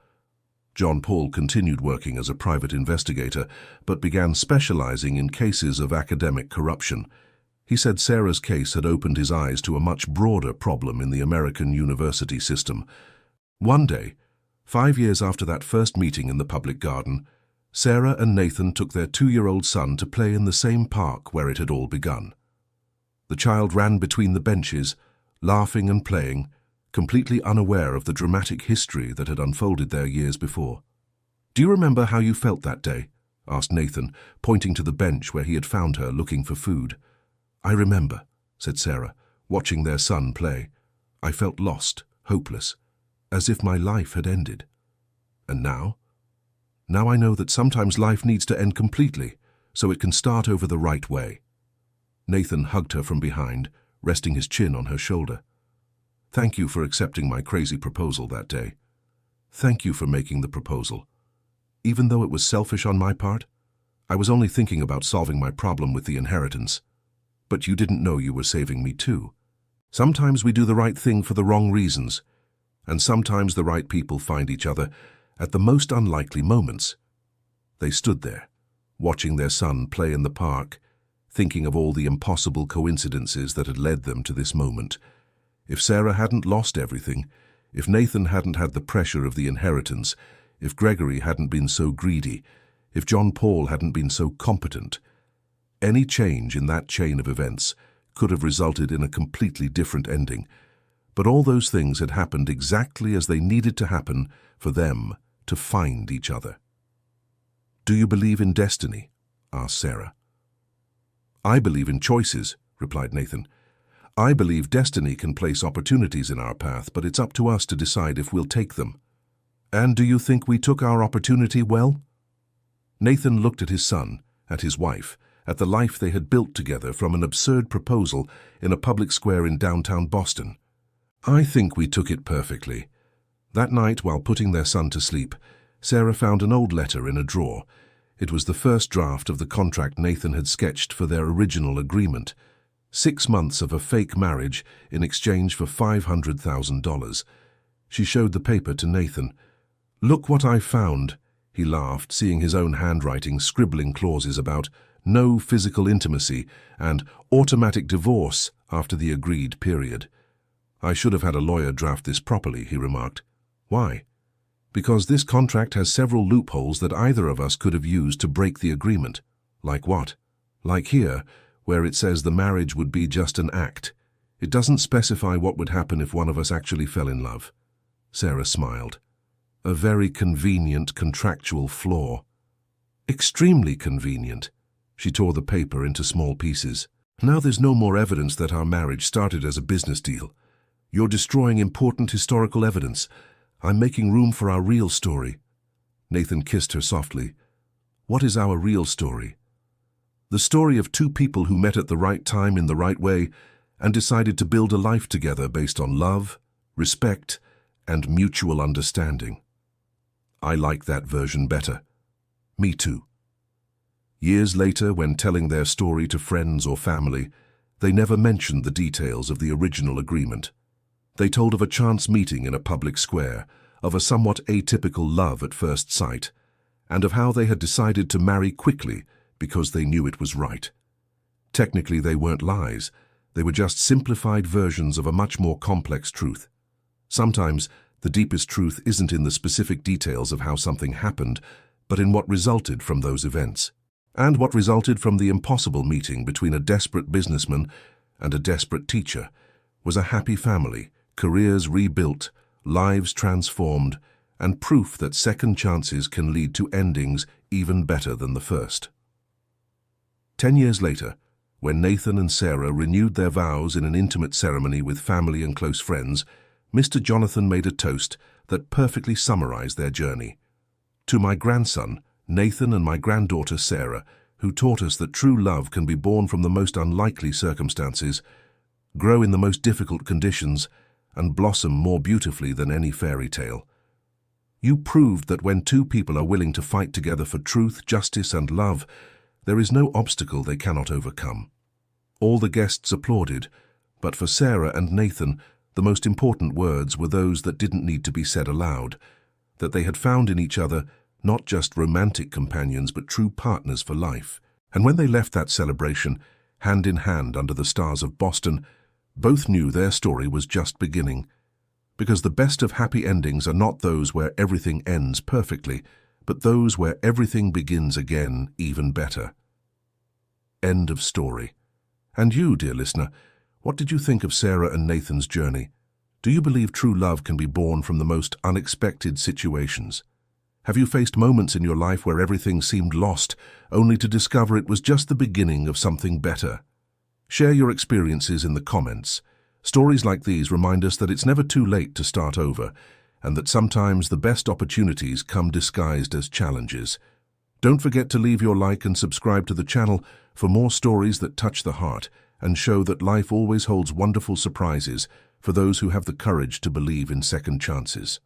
John Paul continued working as a private investigator, but began specializing in cases of academic corruption. He said Sarah's case had opened his eyes to a much broader problem in the American university system. One day, 5 years after that first meeting in the public garden, Sarah and Nathan took their 2-year-old son to play in the same park where it had all begun. The child ran between the benches, laughing and playing, completely unaware of the dramatic history that had unfolded there years before. "Do you remember how you felt that day?" asked Nathan, pointing to the bench where he had found her looking for food. "I remember," said Sarah, watching their son play. "I felt lost, hopeless, as if my life had ended. And now? Now I know that sometimes life needs to end completely, so it can start over the right way." Nathan hugged her from behind, resting his chin on her shoulder. "Thank you for accepting my crazy proposal that day. Thank you for making the proposal. Even though it was selfish on my part, I was only thinking about solving my problem with the inheritance. But you didn't know you were saving me too. Sometimes we do the right thing for the wrong reasons, and sometimes the right people find each other at the most unlikely moments." They stood there, watching their son play in the park, thinking of all the impossible coincidences that had led them to this moment. If Sarah hadn't lost everything, if Nathan hadn't had the pressure of the inheritance, if Gregory hadn't been so greedy, if John Paul hadn't been so competent, any change in that chain of events could have resulted in a completely different ending. But all those things had happened exactly as they needed to happen for them to find each other. "Do you believe in destiny?" asked Sarah. "I believe in choices," replied Nathan. "I believe destiny can place opportunities in our path, but it's up to us to decide if we'll take them." "And do you think we took our opportunity well?" Nathan looked at his son, at his wife, at the life they had built together from an absurd proposal in a public square in downtown Boston. "I think we took it perfectly." That night, while putting their son to sleep, Sarah found an old letter in a drawer. It was the first draft of the contract Nathan had sketched for their original agreement. 6 months of a fake marriage in exchange for $500,000. She showed the paper to Nathan. "Look what I found," he laughed, seeing his own handwriting scribbling clauses about no physical intimacy and automatic divorce after the agreed period. "I should have had a lawyer draft this properly," he remarked. "Why?" "Because this contract has several loopholes that either of us could have used to break the agreement." "Like what?" "Like here, where it says the marriage would be just an act. It doesn't specify what would happen if one of us actually fell in love." Sarah smiled. "A very convenient contractual flaw." "Extremely convenient." She tore the paper into small pieces. Now there's no more evidence that our marriage started as a business deal. You're destroying important historical evidence. I'm making room for our real story." Nathan kissed her softly. "What is our real story?" "The story of two people who met at the right time in the right way and decided to build a life together based on love, respect, and mutual understanding." "I like that version better." "Me too." Years later, when telling their story to friends or family, they never mentioned the details of the original agreement. They told of a chance meeting in a public square, of a somewhat atypical love at first sight, and of how they had decided to marry quickly because they knew it was right. Technically, they weren't lies. They were just simplified versions of a much more complex truth. Sometimes, the deepest truth isn't in the specific details of how something happened, but in what resulted from those events. And what resulted from the impossible meeting between a desperate businessman and a desperate teacher was a happy family, careers rebuilt, lives transformed, and proof that second chances can lead to endings even better than the first. 10 years later, when Nathan and Sarah renewed their vows in an intimate ceremony with family and close friends, Mr. Jonathan made a toast that perfectly summarized their journey. "To my grandson, Nathan, and my granddaughter Sarah, who taught us that true love can be born from the most unlikely circumstances, grow in the most difficult conditions, and blossom more beautifully than any fairy tale. You proved that when two people are willing to fight together for truth, justice, and love, there is no obstacle they cannot overcome." All the guests applauded, but for Sarah and Nathan, the most important words were those that didn't need to be said aloud, that they had found in each other not just romantic companions but true partners for life. And when they left that celebration, hand in hand under the stars of Boston, both knew their story was just beginning. Because the best of happy endings are not those where everything ends perfectly, but those where everything begins again even better. End of story. And you, dear listener, what did you think of Sarah and Nathan's journey? Do you believe true love can be born from the most unexpected situations? Have you faced moments in your life where everything seemed lost, only to discover it was just the beginning of something better? Share your experiences in the comments. Stories like these remind us that it's never too late to start over, and that sometimes the best opportunities come disguised as challenges. Don't forget to leave your like and subscribe to the channel for more stories that touch the heart and show that life always holds wonderful surprises for those who have the courage to believe in second chances.